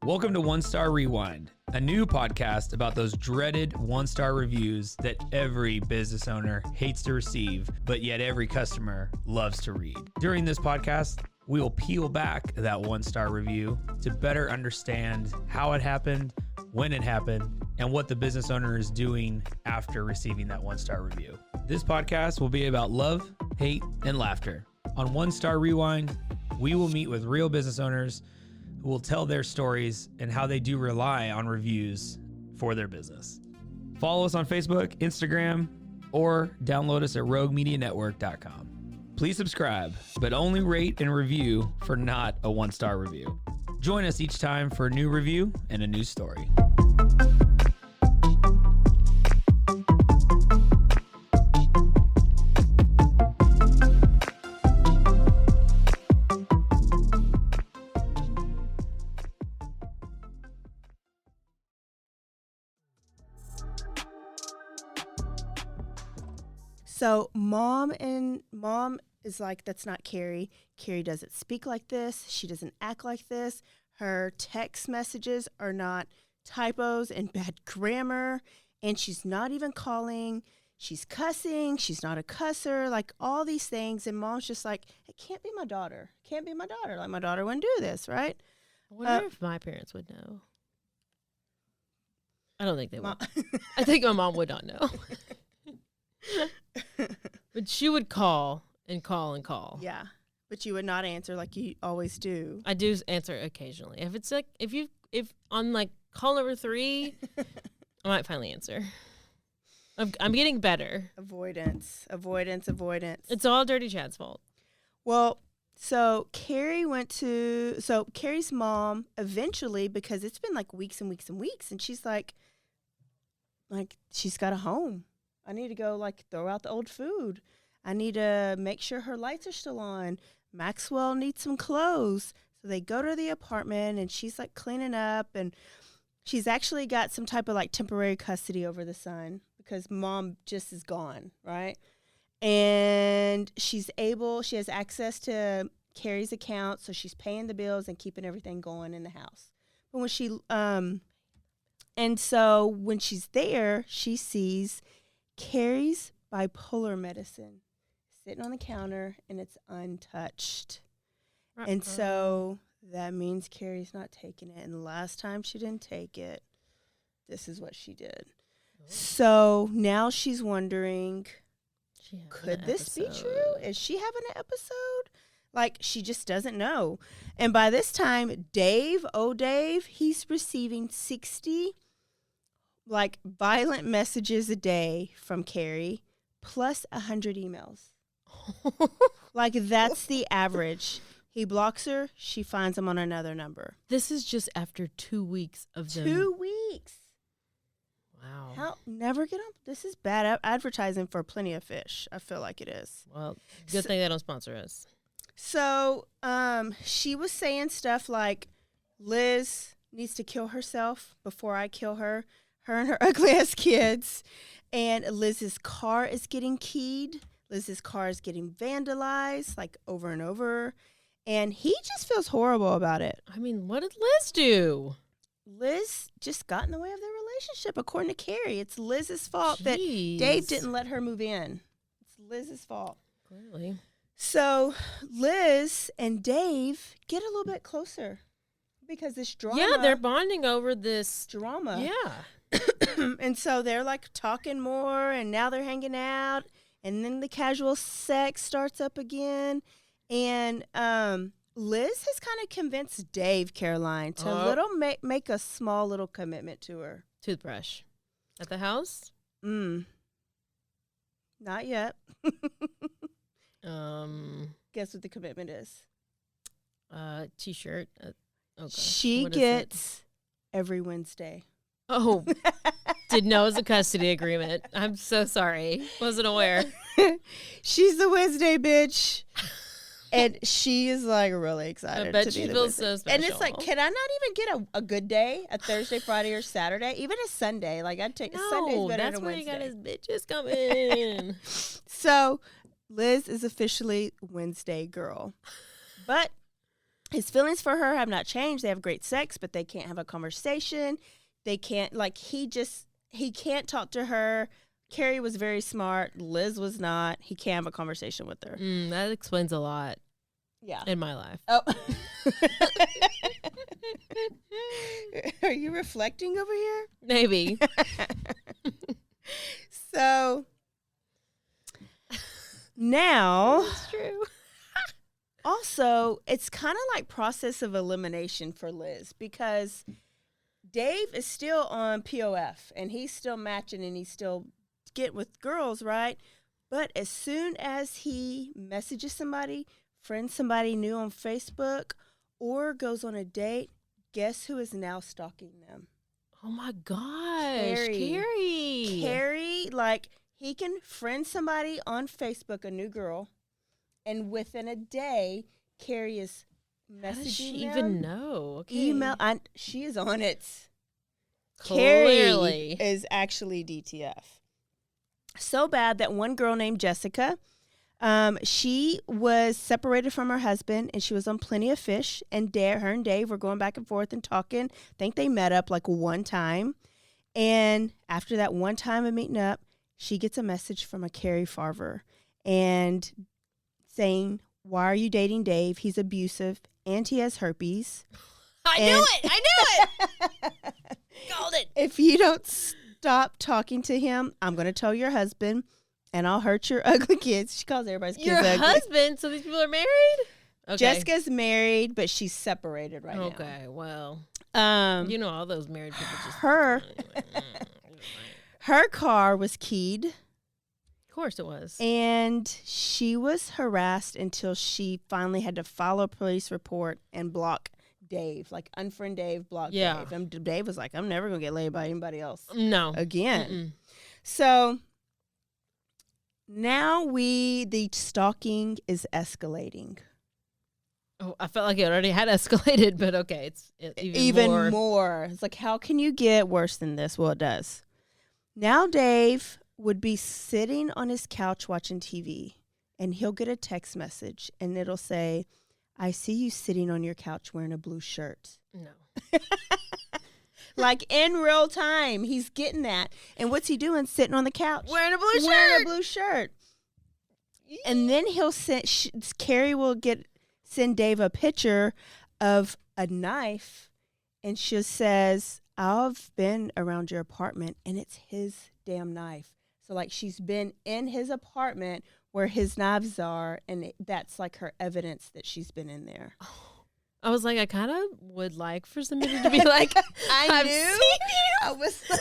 Welcome to One Star Rewind, a new podcast about those dreaded one-star reviews that every business owner hates to receive, but yet every customer loves to read. During this podcast, we will peel back that one-star review to better understand how it happened, when it happened, and what the business owner is doing after receiving that one-star review. This podcast will be about love, hate, and laughter. On One Star Rewind, we will meet with real business owners who will tell their stories and how they do rely on reviews for their business. Follow us on Facebook, Instagram, or download us at roguemedianetwork.com. Please subscribe, but only rate and review for not a one-star review. Join us each time for a new review and a new story. So mom is like, that's not Cari. Cari doesn't speak like this. She doesn't act like this. Her text messages are not typos and bad grammar. And she's not even calling. She's cussing. She's not a cusser. Like all these things. And mom's just like, it can't be my daughter. Can't be my daughter. Like my daughter wouldn't do this, right? I wonder if my parents would know. I don't think they would. I think my mom would not know. But she would call and call and call. Yeah. But you would not answer like you always do. I do answer occasionally. If it's like, if on like call number 3, I might finally answer. I'm getting better. Avoidance. It's all Dirty Chad's fault. Well, so Cari's mom eventually, because it's been like weeks and weeks and weeks, and she's like she's got a home. I need to go like throw out the old food. I need to make sure her lights are still on. Maxwell needs some clothes. So they go to the apartment, and she's like cleaning up, and she's actually got some type of like temporary custody over the son because mom just is gone, right? And she has access to Cari's account, so she's paying the bills and keeping everything going in the house. But when when she's there, she sees Cari's bipolar medicine sitting on the counter, and it's untouched. And so that means Cari's not taking it. And the last time she didn't take it, this is what she did. So now she's wondering, could this be true? Is she having an episode? Like, she just doesn't know. And by this time, Dave, he's receiving 60 like violent messages a day from Cari, plus 100 emails. Like, that's the average. He blocks her. She finds him on another number. This is just after 2 weeks of them. 2 weeks. Wow. Never get on. This is bad advertising for Plenty of Fish. I feel like it is. Well, good thing they don't sponsor us. So she was saying stuff like, Liz needs to kill herself before I kill her and her ugly-ass kids. And Liz's car is getting keyed. Liz's car is getting vandalized, like, over and over. And he just feels horrible about it. I mean, what did Liz do? Liz just got in the way of their relationship, according to Cari. It's Liz's fault that Dave didn't let her move in. It's Liz's fault. Clearly. So Liz and Dave get a little bit closer because this drama. Yeah, they're bonding over this drama. Yeah. And so they're like talking more, and now they're hanging out, and then the casual sex starts up again. And Liz has kind of convinced Dave, Caroline, to make a small little commitment to her. Toothbrush. At the house? Not yet. Guess what the commitment is? T-shirt. Okay. She gets every Wednesday. Oh, didn't know it was a custody agreement. I'm so sorry. Wasn't aware. She's the Wednesday bitch. And she is like really excited. I bet to she be the feels Wednesday. so special. And it's like, can I not even get a good day? A Thursday, Friday, or Saturday? Even a Sunday. Like, I'd take a Sunday's better that's than a where Wednesday. he got his bitches coming. So Liz is officially Wednesday girl. But his feelings for her have not changed. They have great sex, but they can't have a conversation. They can't, like, he can't talk to her. Cari was very smart. Liz was not. He can't have a conversation with her. That explains a lot. Yeah. In my life. Oh. Are you reflecting over here? Maybe. So now, that's true. Also, it's kind of like process of elimination for Liz because Dave is still on POF and he's still matching and he's still getting with girls, right? But as soon as he messages somebody, friends somebody new on Facebook, or goes on a date, guess who is now stalking them? Oh my gosh, Cari. Cari, like, he can friend somebody on Facebook, a new girl, and within a day, Cari is messaging How does she them. even know? Okay. She is on it. Clearly. Cari is actually DTF. So bad that one girl named Jessica, she was separated from her husband, and she was on Plenty of Fish, and her and Dave were going back and forth and talking. I think they met up like one time. And after that one time of meeting up, she gets a message from a Cari Farver and saying, "Why are you dating Dave? He's abusive and he has herpes." I knew it. Called it. If you don't stop talking to him, I'm going to tell your husband and I'll hurt your ugly kids. She calls everybody's kids ugly. Your husband? So these people are married? Okay. Jessica's married, but she's separated right now. Okay, well, you know all those married people just... Her car was keyed. Of course it was. And she was harassed until she finally had to file a police report and block Dave. Like, unfriend Dave, block Dave. And Dave was like, I'm never going to get laid by anybody else. No. Again. Mm-mm. So now the stalking is escalating. Oh, I felt like it already had escalated, but okay, it's even more. It's like, how can you get worse than this? Well, it does. Now Dave would be sitting on his couch watching TV, and he'll get a text message, and it'll say, I see you sitting on your couch wearing a blue shirt. No. Like in real time, he's getting that. And what's he doing? Sitting on the couch. Wearing a blue shirt. Wearing a blue shirt. And then he'll send, Cari will send Dave a picture of a knife, and she says, I've been around your apartment, and it's his damn knife. So, like, she's been in his apartment where his knives are, and that's, like, her evidence that she's been in there. I was like, I kind of would like for somebody to be like, I knew. Seen you. I was like,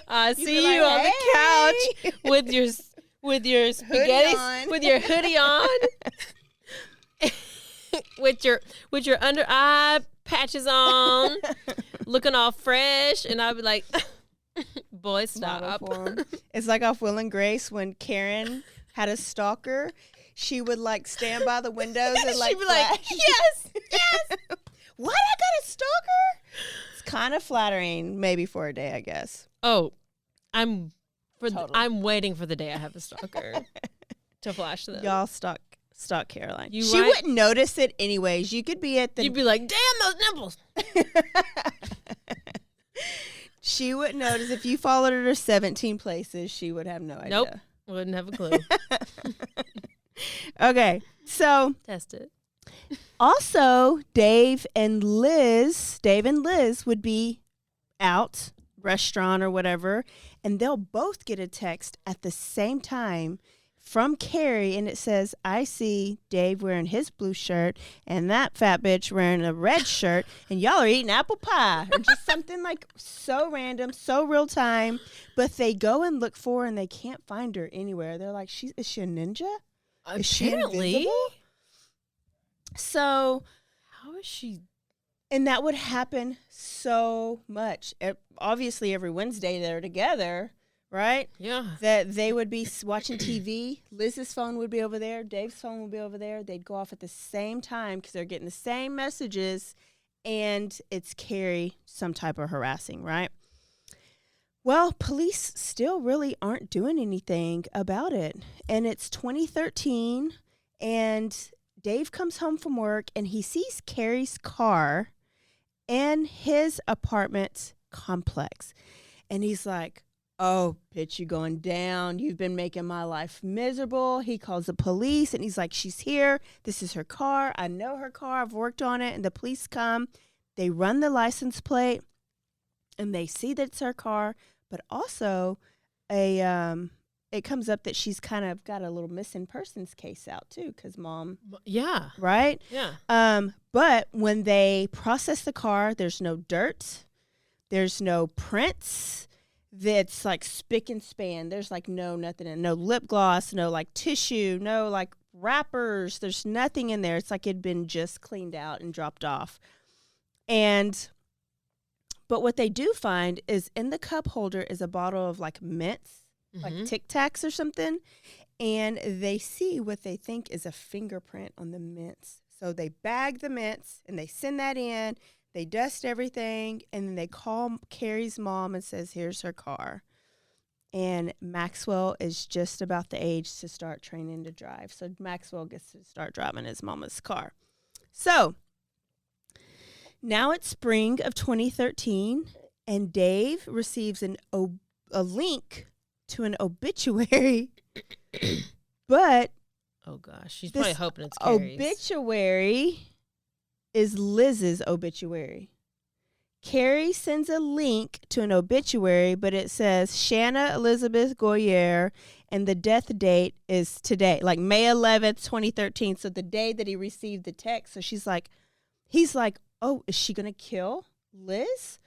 I see you on the couch with your spaghetti, with your hoodie on, with your under eye patches on, looking all fresh, and I'd be like, boy, stop. It's like off Will and Grace when Karen had a stalker. She would like stand by the windows and like she'd be like, yes. What? I got a stalker? It's kind of flattering, maybe for a day, I guess. Oh, I'm waiting for the day I have a stalker to flash them. Y'all stalk Caroline. She wouldn't notice it anyways. You could be at the. You'd be like, damn those nipples. She wouldn't notice if you followed her to 17 places. She would have no idea. Nope, wouldn't have a clue. Okay, so test it. Also, Dave and Liz would be out, restaurant or whatever, and they'll both get a text at the same time from Cari, and it says, I see Dave wearing his blue shirt and that fat bitch wearing a red shirt, and y'all are eating apple pie, or just something like so random, so real time, but they go and look for her, and they can't find her anywhere. They're like, is she a ninja? Is she invisible? So, how is she? And that would happen so much. Obviously, every Wednesday they're together, right? Yeah. That they would be watching TV. Liz's phone would be over there. Dave's phone would be over there. They'd go off at the same time because they're getting the same messages, and it's Cari some type of harassing, right? Well, police still really aren't doing anything about it. And it's 2013, and Dave comes home from work, and he sees Cari's car in his apartment complex. And he's like, oh, bitch, you're going down. You've been making my life miserable. He calls the police, and he's like, she's here. This is her car. I know her car. I've worked on it. And the police come. They run the license plate, and they see that it's her car. But also, it comes up that she's kind of got a little missing persons case out, too, because mom. Yeah. Right? Yeah. But when they process the car, there's no dirt. There's no prints. That's like spick and span. There's like nothing in, no lip gloss, no like tissue, no like wrappers. There's nothing in there. It's like it'd been just cleaned out and dropped off. But what they do find is in the cup holder is a bottle of like mints, like Tic Tacs or something. And they see what they think is a fingerprint on the mints. So they bag the mints and they send that in. They dust everything, and then they call Cari's mom and says, here's her car. And Maxwell is just about the age to start training to drive. So Maxwell gets to start driving his mama's car. So now it's spring of 2013, and Dave receives a link to an obituary. But oh gosh, she's probably hoping it's Cari's. Obituary is Liz's obituary. Cari sends a link to an obituary, but it says Shanna Elizabeth Goyer, and the death date is today, like May 11th, 2013. So the day that he received the text. So he's like, oh, is she going to kill Liz?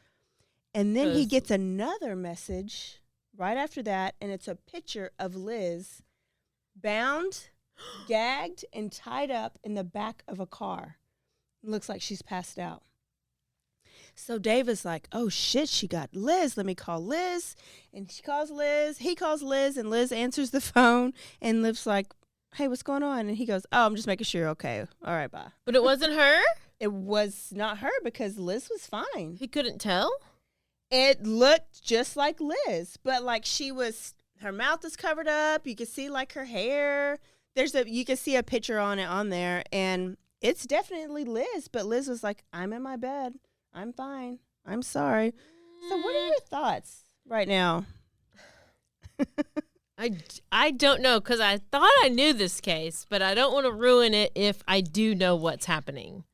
And then he gets another message right after that, and it's a picture of Liz bound, gagged, and tied up in the back of a car. Looks like she's passed out. So Dave is like, oh shit, she got Liz. Let me call Liz. And she calls Liz. He calls Liz, and Liz answers the phone. And Liv's like, hey, what's going on? And he goes, oh, I'm just making sure you're okay. All right, bye. But it wasn't her? It was not her because Liz was fine. He couldn't tell? It looked just like Liz, but like her mouth is covered up. You can see like her hair. You can see a picture on there, and it's definitely Liz. But Liz was like, I'm in my bed. I'm fine. I'm sorry. So what are your thoughts right now? I don't know, because I thought I knew this case, but I don't want to ruin it if I do know what's happening.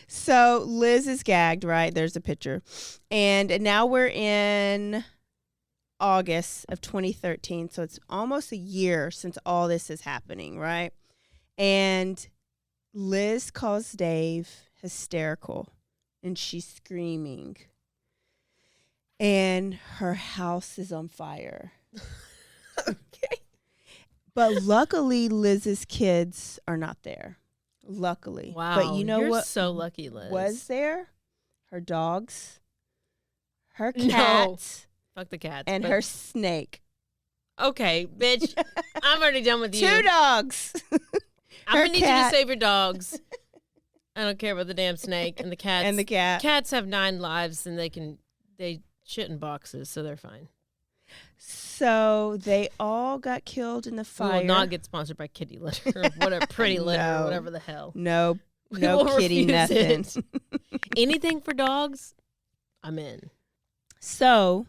So Liz is gagged, right? There's a picture. And now we're in August of 2013. So it's almost a year since all this is happening, right? And Liz calls Dave hysterical, and she's screaming. And her house is on fire. Okay. But luckily, Liz's kids are not there. Luckily. Wow. But you know you're what? So lucky, Liz. Was there? Her dogs, her cat, No. Fuck the cats. and her snake. Okay, bitch. I'm already done with you. 2 dogs. I'm her gonna need you cat. to save your dogs. I don't care about the damn snake and the cats. And the cat. Cats have 9 lives, and they shit in boxes, so they're fine. So they all got killed in the We fire. will not get sponsored by Kitty Litter or whatever, Pretty Litter No. or whatever the hell. No We will kitty refuse nothing. it. Anything for dogs, I'm in. So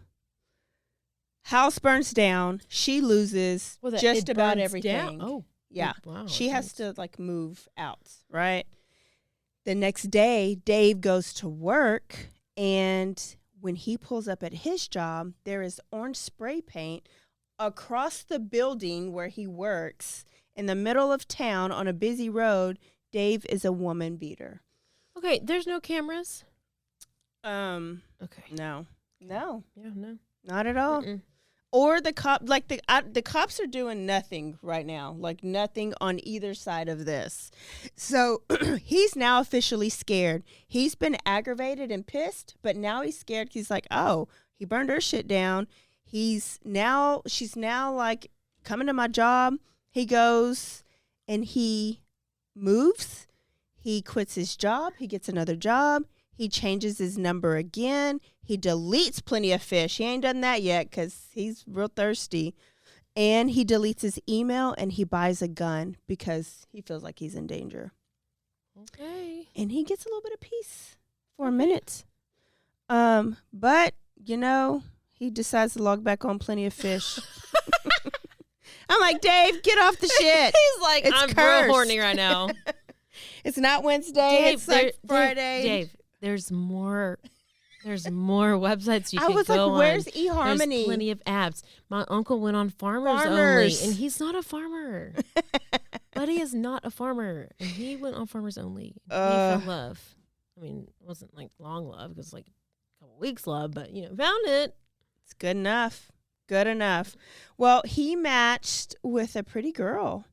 house burns down. She loses Well, just it about burns everything. down? Oh, yeah. wow. She has to like move out, right? The next day, Dave goes to work, and when he pulls up at his job, there is orange spray paint across the building where he works in the middle of town on a busy road. Dave is a woman beater. Okay, there's no cameras. Okay. No. Yeah, no. Not at all. Mm-mm. Or the the cops are doing nothing right now, like nothing on either side of this. So he's now officially scared. He's been aggravated and pissed, but now he's scared. He's like, oh, he burned her shit down. She's now like coming to my job. He goes and he moves. He quits his job. He gets another job. He changes his number again. He deletes Plenty of Fish. He ain't done that yet because he's real thirsty. And he deletes his email, and he buys a gun because he feels like he's in danger. Okay. And he gets a little bit of peace for a minute. But, he decides to log back on Plenty of Fish. I'm like, Dave, get off the shit. He's like, It's I'm cursed. real horny right now. It's not Wednesday. It's like Friday. Dave, there's more websites you I can was go like, where's on. eHarmony? There's plenty of apps. My uncle went on Farmers Farmers. Only, and he's not a farmer. Buddy is not a farmer, and he went on Farmers Only. He fell in love. I mean, it wasn't like long love. It was like a couple weeks love, but, found it. It's good enough. Good enough. Well, he matched with a pretty girl.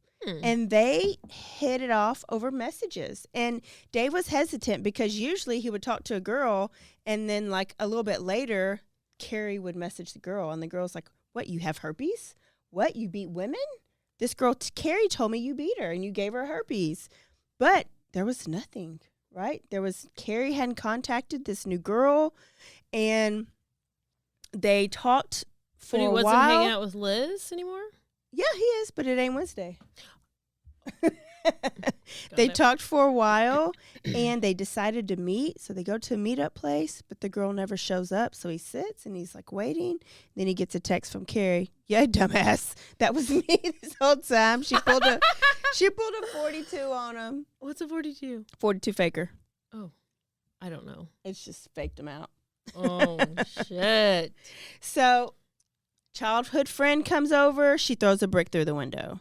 And they hit it off over messages. And Dave was hesitant because usually he would talk to a girl, and then like a little bit later, Cari would message the girl, and the girl's like, what, you have herpes? What, you beat women? This girl, Cari, told me you beat her and you gave her herpes. But there was nothing, right? Cari hadn't contacted this new girl, and they talked for a while. But he wasn't hanging out with Liz anymore? Yeah, he is, but it ain't Wednesday. They talked for a while, and they decided to meet. So they go to a meetup place, but the girl never shows up. So he sits, and he's like waiting. Then he gets a text from Cari. Yeah, dumbass. That was me this whole time. She pulled a 42 on him. What's a 42? 42 faker. Oh, I don't know. It's just faked him out. Oh, shit. So childhood friend comes over. She throws a brick through the window.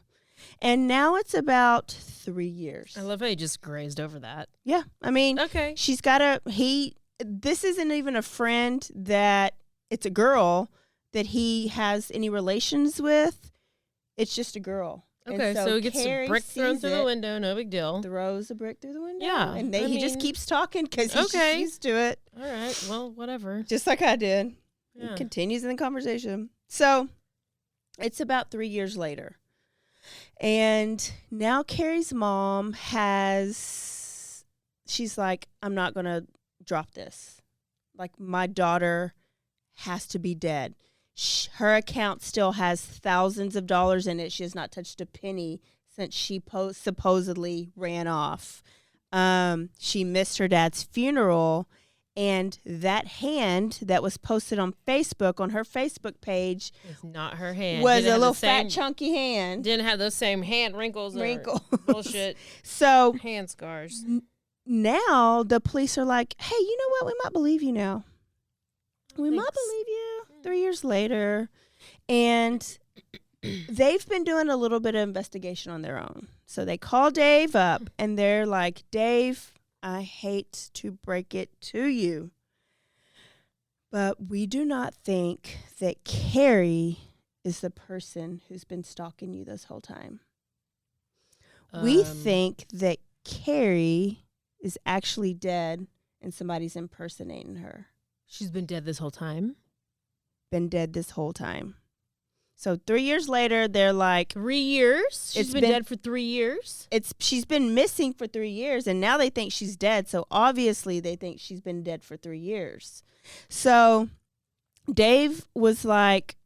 And now it's about 3 years. I love how you just grazed over that. Yeah. I mean, okay. She's got this isn't even a friend that, it's a girl that he has any relations with. It's just a girl. Okay, And so he gets Cari a brick thrown sees through the it, window, no big deal. throws a brick through the window. Yeah, And he just keeps talking because he's Okay. just used to it. All right, well, whatever. Just like I did. Yeah. He continues in the conversation. So it's about 3 years later. And now Cari's mom she's like, I'm not going to drop this. Like, my daughter has to be dead. Her account still has thousands of dollars in it. She has not touched a penny since she supposedly ran off. She missed her dad's funeral, and that hand that was posted on Facebook, on her Facebook page, it's not her hand. Was a little fat, chunky hand. Didn't have those same hand wrinkles. Bullshit. So hand scars. Now the police are like, hey, you know what? We might believe you now. We might believe you 3 years later. And they've been doing a little bit of investigation on their own. So they call Dave up, and they're like, Dave, I hate to break it to you, but we do not think that Cari is the person who's been stalking you this whole time. We think that Cari is actually dead and somebody's impersonating her. She's been dead this whole time? Been dead this whole time. So 3 years later, they're like... 3 years? She's been dead for 3 years? She's been missing for 3 years, and now they think she's dead. So obviously they think she's been dead for 3 years. So Dave was like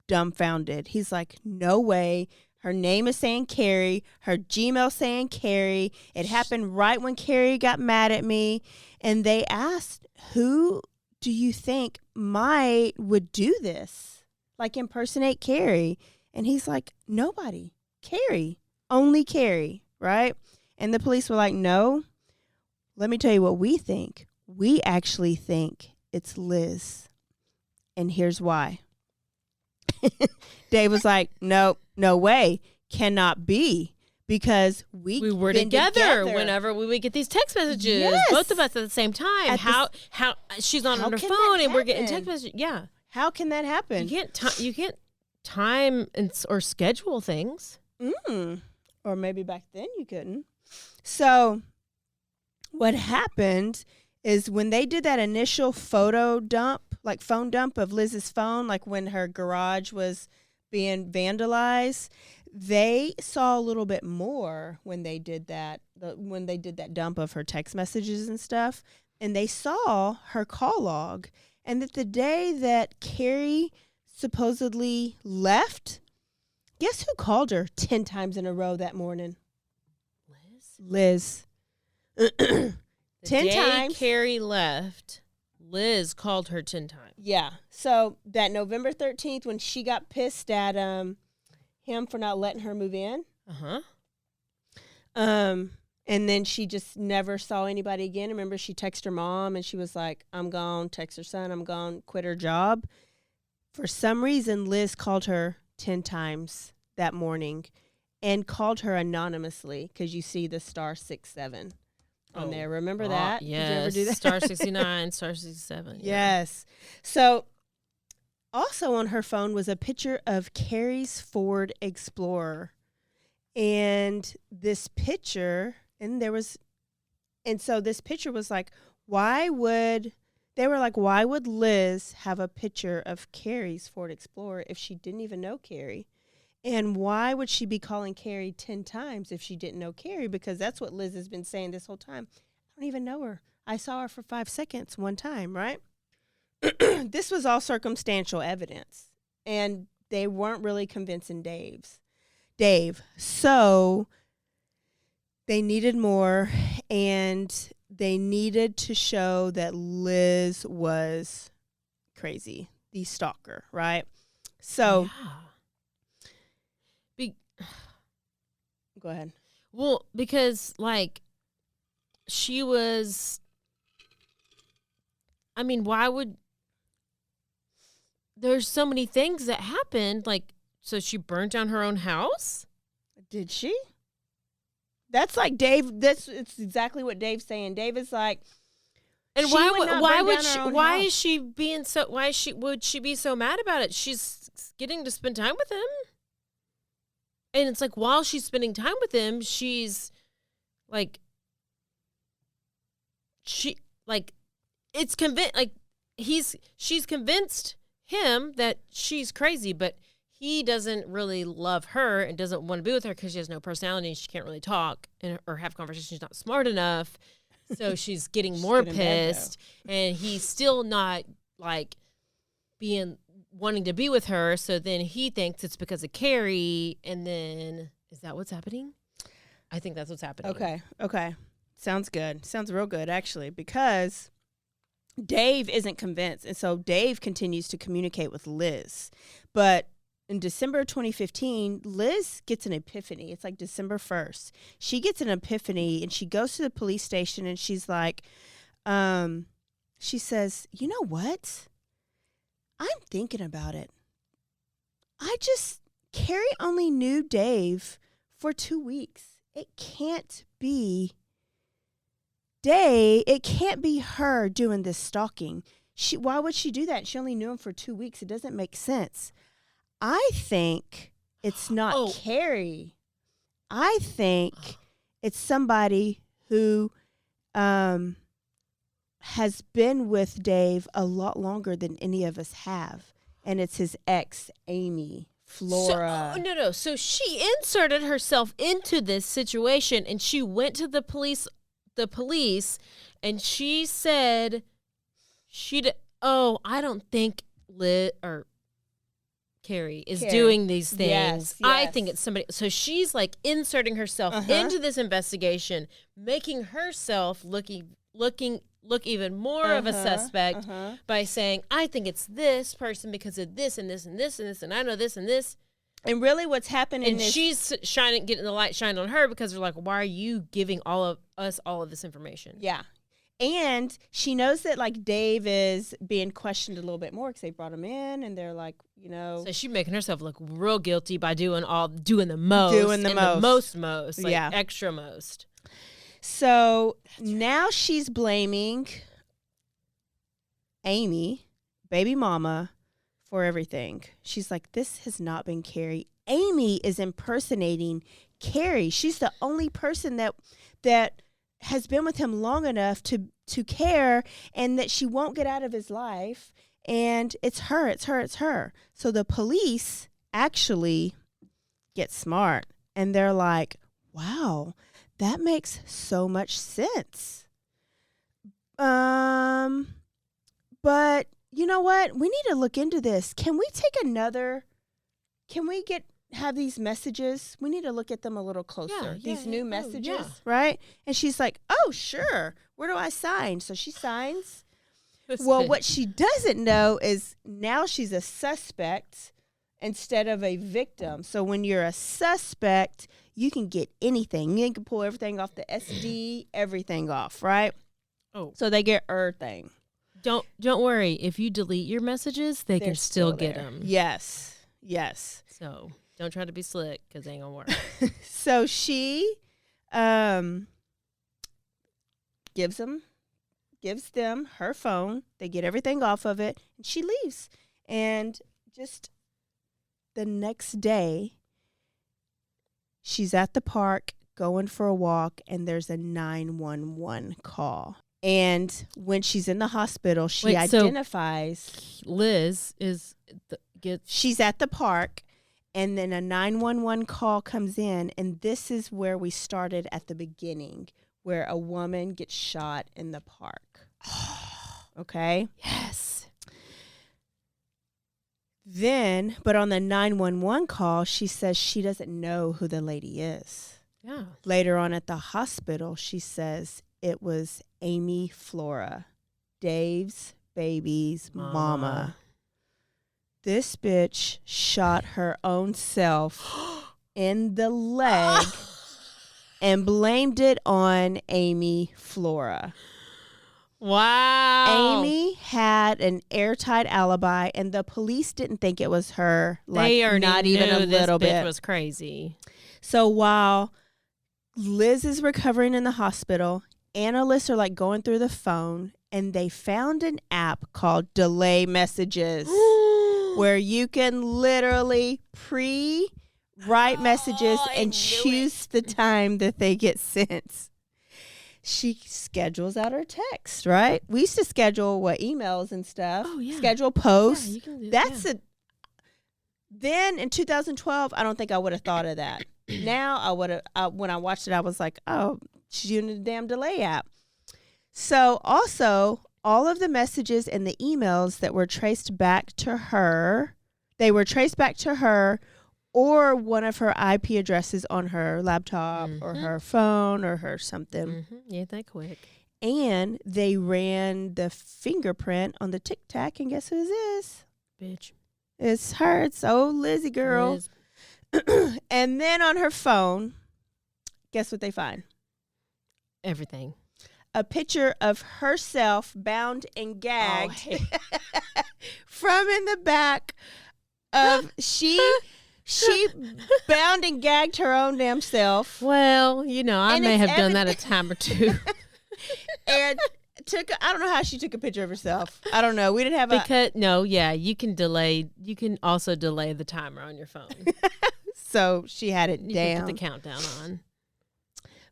dumbfounded. He's like, no way. Her name is saying Cari. Her Gmail saying Cari. It happened right when Cari got mad at me. And they asked, who do you think would do this? Like, impersonate Cari. And he's like, nobody. Cari. Only Cari, right? And the police were like, no. Let me tell you what we think. We actually think it's Liz. And here's why. Dave was like, no way. Cannot be. Because we were together whenever we would get these text messages. Yes. Both of us at the same time. How she's on her phone and we're getting text messages. Yeah. How can that happen? You can't time or schedule things. Or maybe back then you couldn't. So what happened is when they did that initial photo dump, like phone dump of Liz's phone, like when her garage was being vandalized, they saw a little bit more when they did that, dump of her text messages and stuff. And they saw her call log. And that the day that Cari supposedly left, guess who called her 10 times in a row that morning? Liz. 10 times. Cari left, Liz called her 10 times. Yeah. So that November 13th, when she got pissed at him for not letting her move in. And then she just never saw anybody again. Remember, she texted her mom and she was like, I'm gone. Text her son, I'm gone. Quit her job. For some reason, Liz called her 10 times that morning and called her anonymously because you see the star 67 on there. Remember that? Yes. Did you ever do that? Star 69, star 67. Yeah. Yes. So also on her phone was a picture of Cari's Ford Explorer. And this picture... And so this picture was like, why would Liz have a picture of Cari's Ford Explorer if she didn't even know Cari? And why would she be calling Cari 10 times if she didn't know Cari? Because that's what Liz has been saying this whole time. I don't even know her. I saw her for 5 seconds one time, right? This was all circumstantial evidence. And they weren't really convincing Dave. So... they needed more, and they needed to show that Liz was crazy, the stalker, right? So, go ahead. Well, because, like, she was, I mean, why would, there's so many things that happened, like, so she burnt down her own house? Did she? That's like Dave. It's exactly what Dave's saying. Dave is like, and why is she being so? Would she be so mad about it? She's getting to spend time with him, and it's like while she's spending time with him, she's like, it's convinced. Like she's convinced him that she's crazy, but he doesn't really love her and doesn't want to be with her because she has no personality and she can't really talk or have conversations. She's not smart enough. So she's getting more pissed. And he's still not like wanting to be with her. So then he thinks it's because of Cari. And then, is that what's happening? I think that's what's happening. Okay. Sounds good. Sounds real good, actually, because Dave isn't convinced. And so Dave continues to communicate with Liz. But in December 2015, Liz gets an epiphany. It's like December 1st. She gets an epiphany, and she goes to the police station, and she's like, she says, you know what? I'm thinking about it. Cari only knew Dave for 2 weeks. It can't be Dave. It can't be her doing this stalking. Why would she do that? She only knew him for 2 weeks. It doesn't make sense. I think it's not Cari. I think it's somebody who has been with Dave a lot longer than any of us have. And it's his ex, Amy Flora. So she inserted herself into this situation, and she went to the police, and she said I don't think Cari is doing these things. Yes. I think it's somebody. So she's like inserting herself into this investigation, making herself look even more of a suspect by saying, I think it's this person because of this and this and this and this, and I know this and this. And really what's happening is she's getting the light shined on her because they're like, why are you giving all of us all of this information? Yeah. And she knows that, like, Dave is being questioned a little bit more because they brought him in, and they're like, So she's making herself look real guilty by doing the most, like extra most. So now she's blaming Amy, baby mama, for everything. She's like, this has not been Cari. Amy is impersonating Cari. She's the only person that has been with him long enough to care, and that she won't get out of his life. And it's her. So the police actually get smart, and they're like, wow, that makes so much sense. But you know what? We need to look into this. Can we have these messages? We need to look at them a little closer. These new messages, right? And she's like, oh, sure. Where do I sign? So she signs. Well, what she doesn't know is now she's a suspect instead of a victim. So when you're a suspect, you can get anything. You can pull everything off the SD, everything off, right? Oh. So they get everything. Don't worry. If you delete your messages, they can still get them. Yes. So don't try to be slick because it ain't going to work. So she gives them her phone. They get everything off of it, and she leaves. And just the next day, she's at the park going for a walk, and there's a 911 call. And when she's in the hospital, she identifies. Liz she's at the park, and then a 911 call comes in, and this is where we started at the beginning, where a woman gets shot in the park. Okay? Yes. Then, but on the 911 call, she says she doesn't know who the lady is. Yeah. Later on at the hospital, she says it was Amy Flora, Dave's baby's mama. This bitch shot her own self in the leg and blamed it on Amy Flora. Wow. Amy had an airtight alibi, and the police didn't think it was her. They already not even a little this bitch bit. Was crazy. So while Liz is recovering in the hospital, analysts are like going through the phone, and they found an app called Delay Messages where you can literally pre-write messages and choose the time that they get sent. She schedules out her text, right? We used to schedule emails and stuff. Oh, yeah. Schedule posts. Yeah, you can do, That's Then in 2012, I don't think I would have thought of that. Now I would have. When I watched it, I was like, "Oh, she's using the damn delay app." So also, all of the messages and the emails that were traced back to her, they were traced back to her or one of her IP addresses on her laptop or her phone or her something. Yeah, that quick. And they ran the fingerprint on the Tic Tac, and guess who this is? Bitch. It's her. It's old Lizzie girl. And then on her phone, guess what they find? Everything. A picture of herself bound and gagged from in the back of she bound and gagged her own damn self. Well, you know, I may have done that a time or two. And I don't know how she took a picture of herself. I don't know. We didn't have you can also delay the timer on your phone. So she had it down. You can put the countdown on.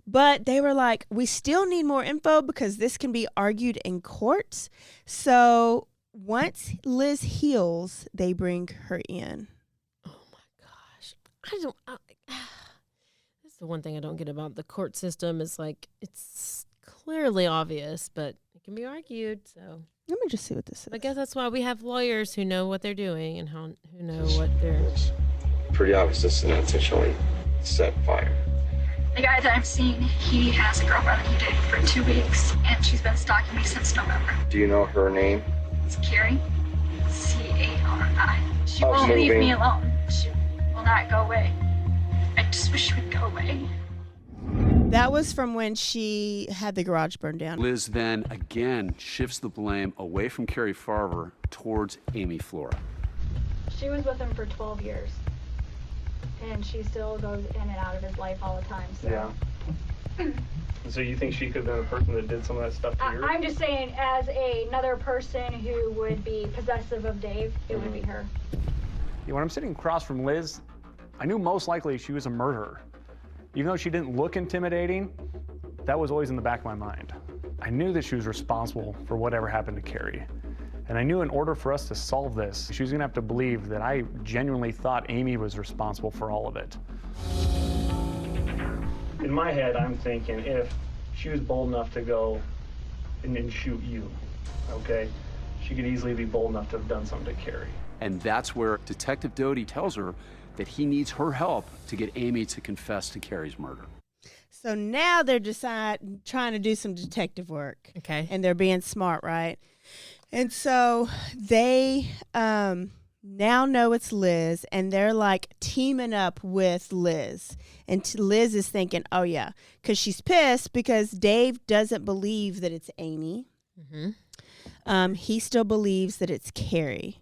But they were like, we still need more info because this can be argued in courts. So once Liz heals, they bring her in. Oh my gosh. This is the one thing I don't get about the court system is like, it's clearly obvious, but it can be argued. So let me just see what this is. I guess that's why we have lawyers who know what they're doing and who know what they're. It's pretty obvious this is an intentionally set fire. The guy that I'm seeing, he has a girlfriend that he dated for 2 weeks, and she's been stalking me since November. Do you know her name? It's Cari. C-A-R-I. She won't leave me alone. She will not go away. I just wish she would go away. That was from when she had the garage burned down. Liz then again shifts the blame away from Cari Farver towards Amy Flora. She was with him for 12 years. And she still goes in and out of his life all the time. So. Yeah. So you think she could have been the person that did some of that stuff to you? I'm just saying, as another person who would be possessive of Dave, it would be her. Yeah, when I'm sitting across from Liz, I knew most likely she was a murderer. Even though she didn't look intimidating, that was always in the back of my mind. I knew that she was responsible for whatever happened to Cari. And I knew in order for us to solve this, she was gonna have to believe that I genuinely thought Amy was responsible for all of it. In my head, I'm thinking if she was bold enough to go and shoot you, okay, she could easily be bold enough to have done something to Cari. And that's where Detective Doty tells her that he needs her help to get Amy to confess to Cari's murder. So now they're trying to do some detective work. Okay. And they're being smart, right? And so they now know it's Liz, and they're like teaming up with Liz. And Liz is thinking, oh, yeah, because she's pissed because Dave doesn't believe that it's Amy. Mm-hmm. He still believes that it's Cari.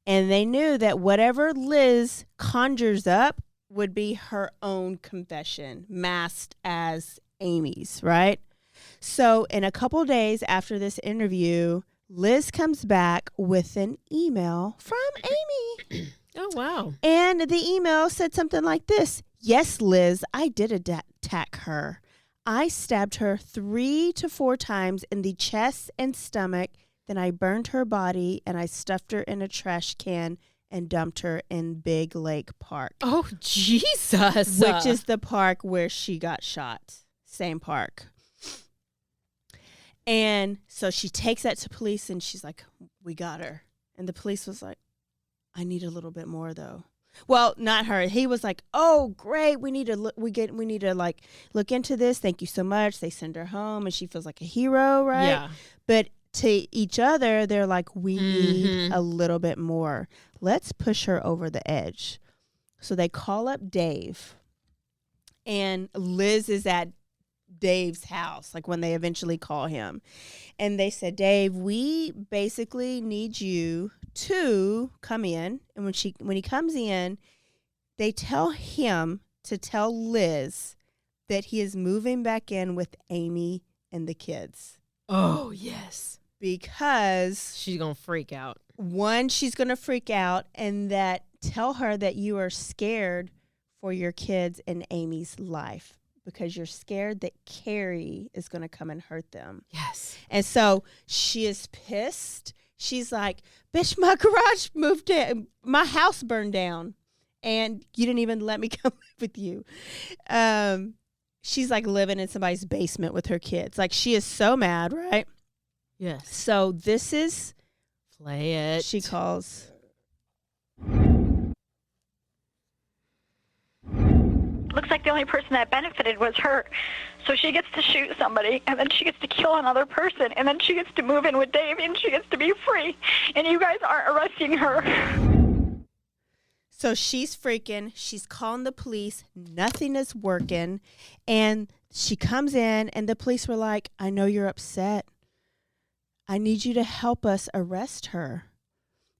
And they knew that whatever Liz conjures up would be her own confession, masked as Amy's, right? So in a couple days after this interview, Liz comes back with an email from Amy. Oh, wow. And the email said something like this. Yes, Liz, I did attack her. I stabbed her 3 to 4 times in the chest and stomach. Then I burned her body and I stuffed her in a trash can and dumped her in Big Lake Park. Oh, Jesus. Which is the park where she got shot. Same park. And so she takes that to police and she's like, we got her. And the police was like, I need a little bit more though. Well, not her. He was like, oh, great. We need to look into this. Thank you so much. They send her home and she feels like a hero, right? Yeah. But to each other, they're like, we need a little bit more. Let's push her over the edge. So they call up Dave, and Liz is at Dave's house, like when they eventually call him. And they said, Dave, we basically need you to come in. And when he comes in, they tell him to tell Liz that he is moving back in with Amy and the kids. Oh, yes. Because she's going to freak out. One, she's going to freak out, and that tell her that you are scared for your kids and Amy's life because you're scared that Cari is going to come and hurt them. Yes. And so she is pissed. She's like, bitch, my garage moved in. My house burned down. and you didn't even let me come live with you. She's like living in somebody's basement with her kids. Like, she is so mad, right? Yes. So this is play it. She calls. Looks like the only person that benefited was her. So she gets to shoot somebody, and then she gets to kill another person, and then she gets to move in with Dave, and she gets to be free. And you guys aren't arresting her. So she's freaking. She's calling the police. Nothing is working. And she comes in, and the police were like, I know you're upset. I need you to help us arrest her.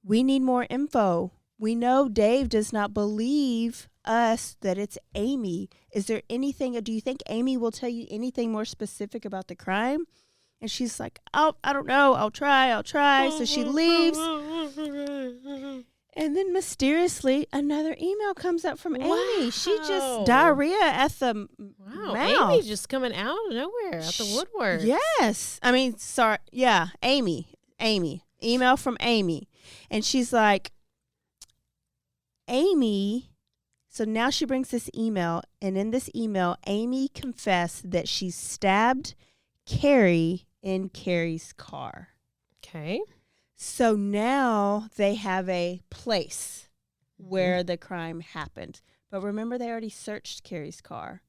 We need more info. We know Dave does not believe us that it's Amy. Is there anything, do you think Amy will tell you anything more specific about the crime? And she's like, oh, I don't know. I'll try. So she leaves. And then mysteriously, another email comes up from Amy. She just diarrhea at the mouth. Amy just coming out of nowhere, out the woodwork. Yes. I mean, sorry. Yeah, Amy. Email from Amy. And she's like, Amy. So now she brings this email. And in this email, Amy confessed that she stabbed Cari in Cari's car. Okay. So now they have a place where the crime happened. But remember, they already searched Cari's car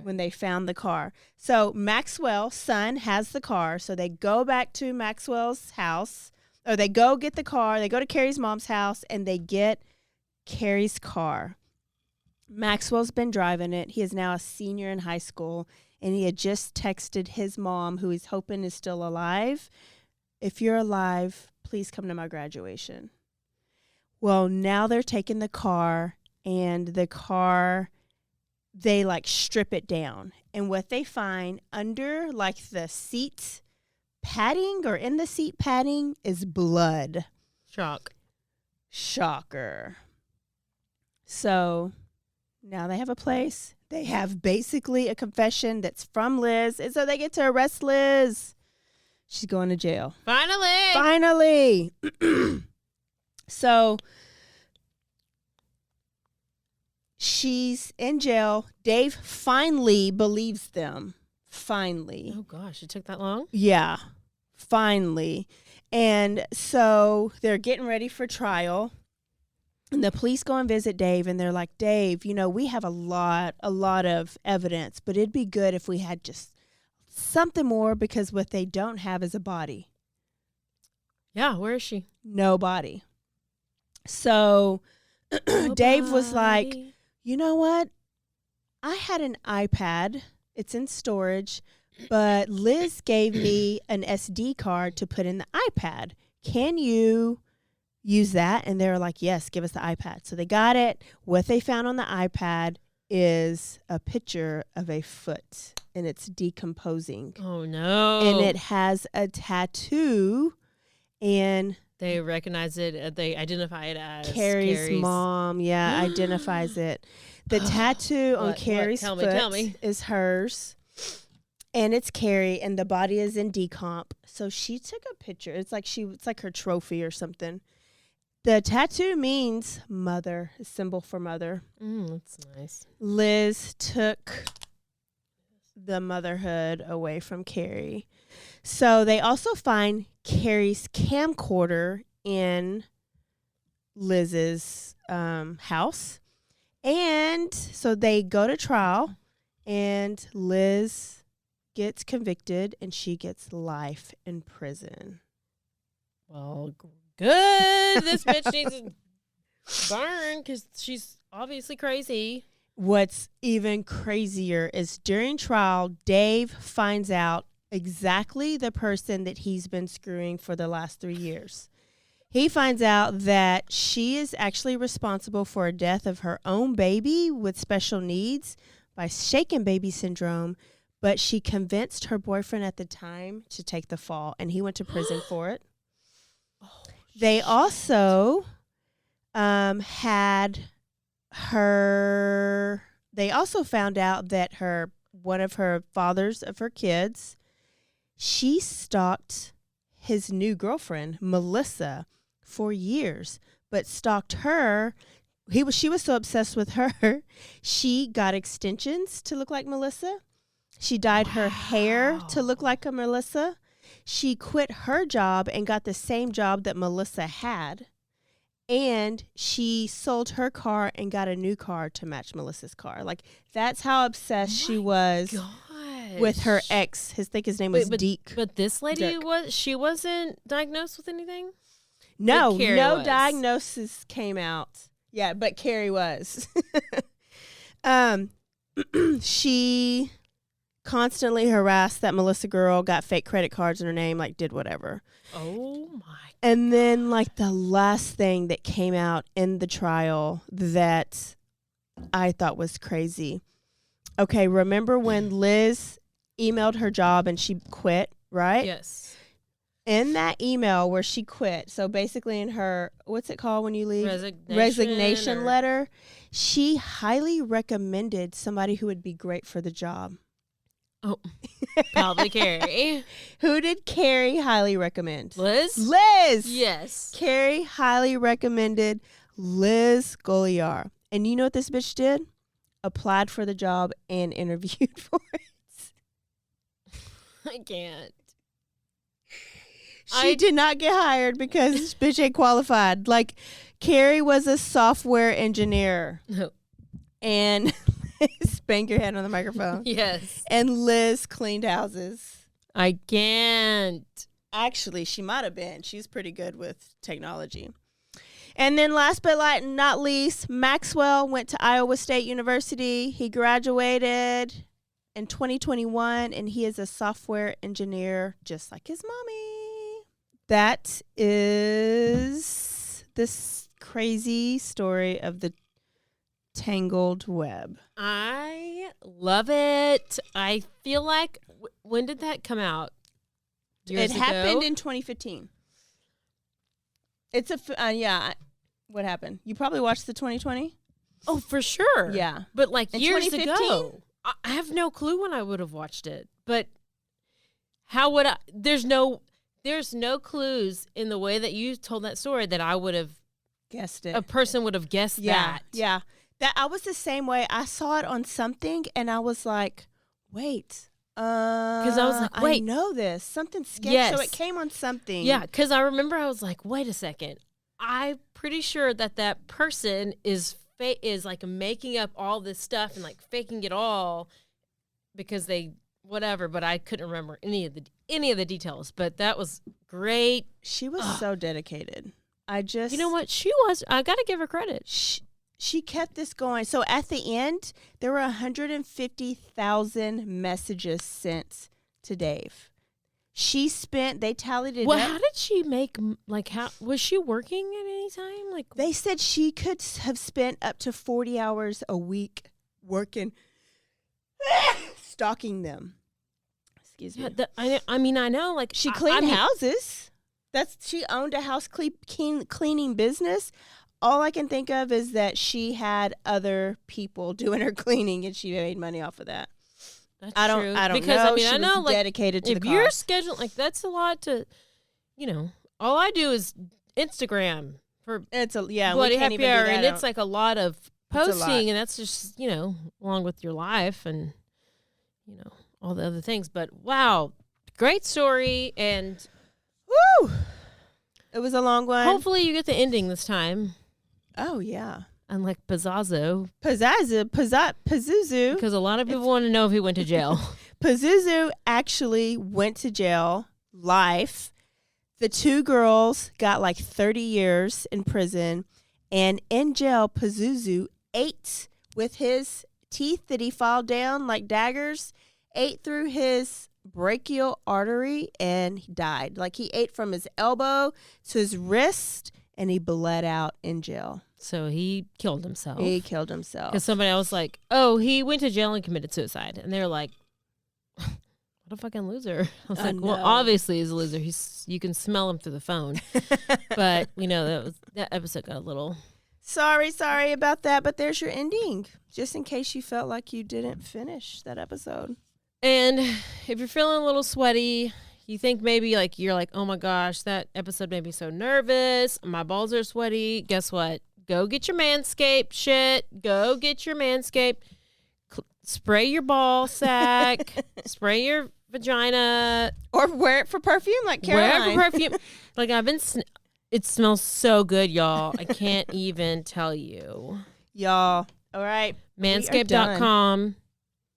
when they found the car. So Maxwell's son has the car. So they go back to Maxwell's house, or they go get the car. They go to Cari's mom's house, and they get Cari's car. Maxwell's been driving it. He is now a senior in high school, and he had just texted his mom, who he's hoping is still alive. If you're alive, please come to my graduation. Well, now they're taking the car, and the car, they like strip it down. And what they find under like the seat padding, or in the seat padding, is blood. Shocker. So now they have a place. They have basically a confession that's from Liz. And so they get to arrest Liz. She's going to jail. Finally. So she's in jail. Dave finally believes them. Finally. Oh, gosh. It took that long? Yeah. Finally. And so they're getting ready for trial. And the police go and visit Dave, and they're like, Dave, you know, we have a lot of evidence, but it'd be good if we had just something more, because what they don't have is a body. Yeah, where is she? No body. So Dave was like, you know what? I had an iPad. It's in storage, but Liz gave me an SD card to put in the iPad. Can you use that? And they were like, yes, give us the iPad. So they got it. What they found on the iPad is a picture of a foot, and it's decomposing. Oh, no. And it has a tattoo, and they recognize it. They identify it as Cari's mom. Yeah, identifies it. The tattoo on Cari's foot is hers, and it's Cari, and the body is in decomp. So she took a picture. It's like her trophy or something. The tattoo means mother, a symbol for mother. That's nice. Liz took the motherhood away from Cari. So they also find Cari's camcorder in Liz's house. And so they go to trial, and Liz gets convicted, and she gets life in prison. Well, good. This bitch needs to burn, because she's obviously crazy. What's even crazier is during trial, Dave finds out exactly the person that he's been screwing for the last 3 years. He finds out that she is actually responsible for a death of her own baby with special needs by shaken baby syndrome, but she convinced her boyfriend at the time to take the fall, and he went to prison for it. They also they also found out that one of her fathers of her kids, she stalked his new girlfriend, Melissa, for years, but stalked her She was so obsessed with her, she got extensions to look like Melissa. She dyed her hair to look like a Melissa. She quit her job and got the same job that Melissa had. And she sold her car and got a new car to match Melissa's car. Like, that's how obsessed she was with her ex. I think his name was Deke. But this lady she wasn't diagnosed with anything? No, no diagnosis came out. Yeah, but Cari was. She constantly harassed that Melissa girl, got fake credit cards in her name, like did whatever. Oh my. And then like the last thing that came out in the trial that I thought was crazy. Okay, remember when Liz emailed her job and she quit, right? Yes. In that email where she quit, so basically in her, what's it called when you leave? Resignation letter, she highly recommended somebody who would be great for the job. Oh, probably Cari. Who did Cari highly recommend? Liz? Yes. Cari highly recommended Liz Goliar. And you know what this bitch did? Applied for the job and interviewed for it. I can't. She did not get hired because this bitch ain't qualified. Like, Cari was a software engineer. No. And bang your head on the microphone. Yes. And Liz cleaned houses. I can't. Actually, she might have been. She's pretty good with technology. And then last but not least, Maxwell went to Iowa State University. He graduated in 2021, and he is a software engineer just like his mommy. That is this crazy story of the Tangled Web. I love it. I feel like, when did that come out? Years ago? Happened in 2015. It's what happened? You probably watched the 2020? Oh, for sure. Yeah. But like In years 2015? ago. I have no clue when I would have watched it. But how would I? There's no clues in the way that you told that story that I would have guessed it. A person would have guessed that. Yeah. That I was the same way. I saw it on something and I was like, wait. Because I was like, wait. I know this. Something sketchy. Yes. So it came on something. Yeah, because I remember I was like, wait a second. I'm pretty sure that person is like making up all this stuff and like faking it all because they whatever. But I couldn't remember any of the details. But that was great. She was so dedicated. You know what? She was. I got to give her credit. She kept this going. So at the end, there were 150,000 messages sent to Dave. They tallied it up. Well, how did she make, how was she working at any time? Like, they said she could have spent up to 40 hours a week working, stalking them. Excuse me. I know, like. She cleaned houses. She owned a house cleaning business. All I can think of is that she had other people doing her cleaning and she made money off of that. That's true. I don't because, know. She I know, was dedicated to the if cause. you're scheduling, that's a lot to, all I do is Instagram for Bloody Happy Hour, and it's like a lot of posting, and that's just, along with your life and, all the other things. But wow, great story, and woo! It was a long one. Hopefully you get the ending this time. Oh, yeah. Unlike Pazuzu. Pazuzu. Because a lot of people want to know if he went to jail. Pazuzu actually went to jail, life. The two girls got like 30 years in prison. And in jail, Pazuzu ate with his teeth that he filed down like daggers, ate through his brachial artery, and he died. Like, he ate from his elbow to his wrist, and he bled out in jail. So he killed himself. Because somebody else was like, oh, he went to jail and committed suicide. And they were like, what a fucking loser. I was like, well, obviously he's a loser. You can smell him through the phone. But, that episode got a little... Sorry about that, but there's your ending. Just in case you felt like you didn't finish that episode. And if you're feeling a little sweaty, you think maybe you're like, oh my gosh, that episode made me so nervous. My balls are sweaty. Guess what? Go get your Manscaped shit. Go get your Manscaped. Spray your ball sack. Spray your vagina. Or wear it for perfume like Caroline. Wear it for perfume. Like I've been... It smells so good, y'all. I can't even tell you. Y'all. All right. Manscaped.com.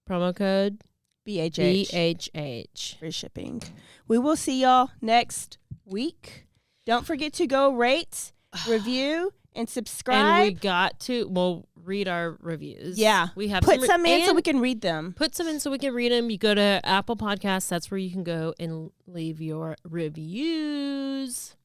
Promo code BHH. BHH. Free shipping. We will see y'all next week. Don't forget to go rate, review, and subscribe. And we got to, read our reviews. Yeah. We have Put some in so we can read them. Put some in so we can read them. You go to Apple Podcasts. That's where you can go and leave your reviews.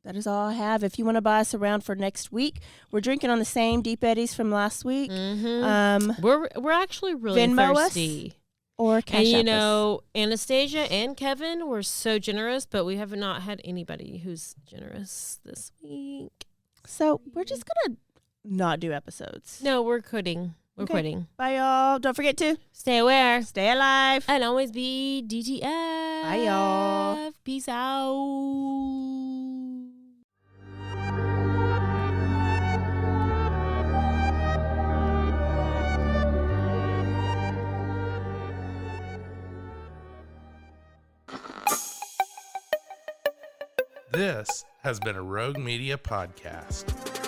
That is all I have. If you want to buy us around for next week, we're drinking on the same Deep Eddies from last week. Mm-hmm. We're actually really Venmo thirsty. Us or CASHAPP And you us. know, Anastasia and Kevin were so generous, but we have not had anybody who's generous this week. So we're just gonna not do episodes. No, we're quitting. We're quitting. Bye, y'all. Don't forget to stay aware, stay alive, and always be DTF. Bye, y'all. Peace out. This has been a Rogue Media podcast.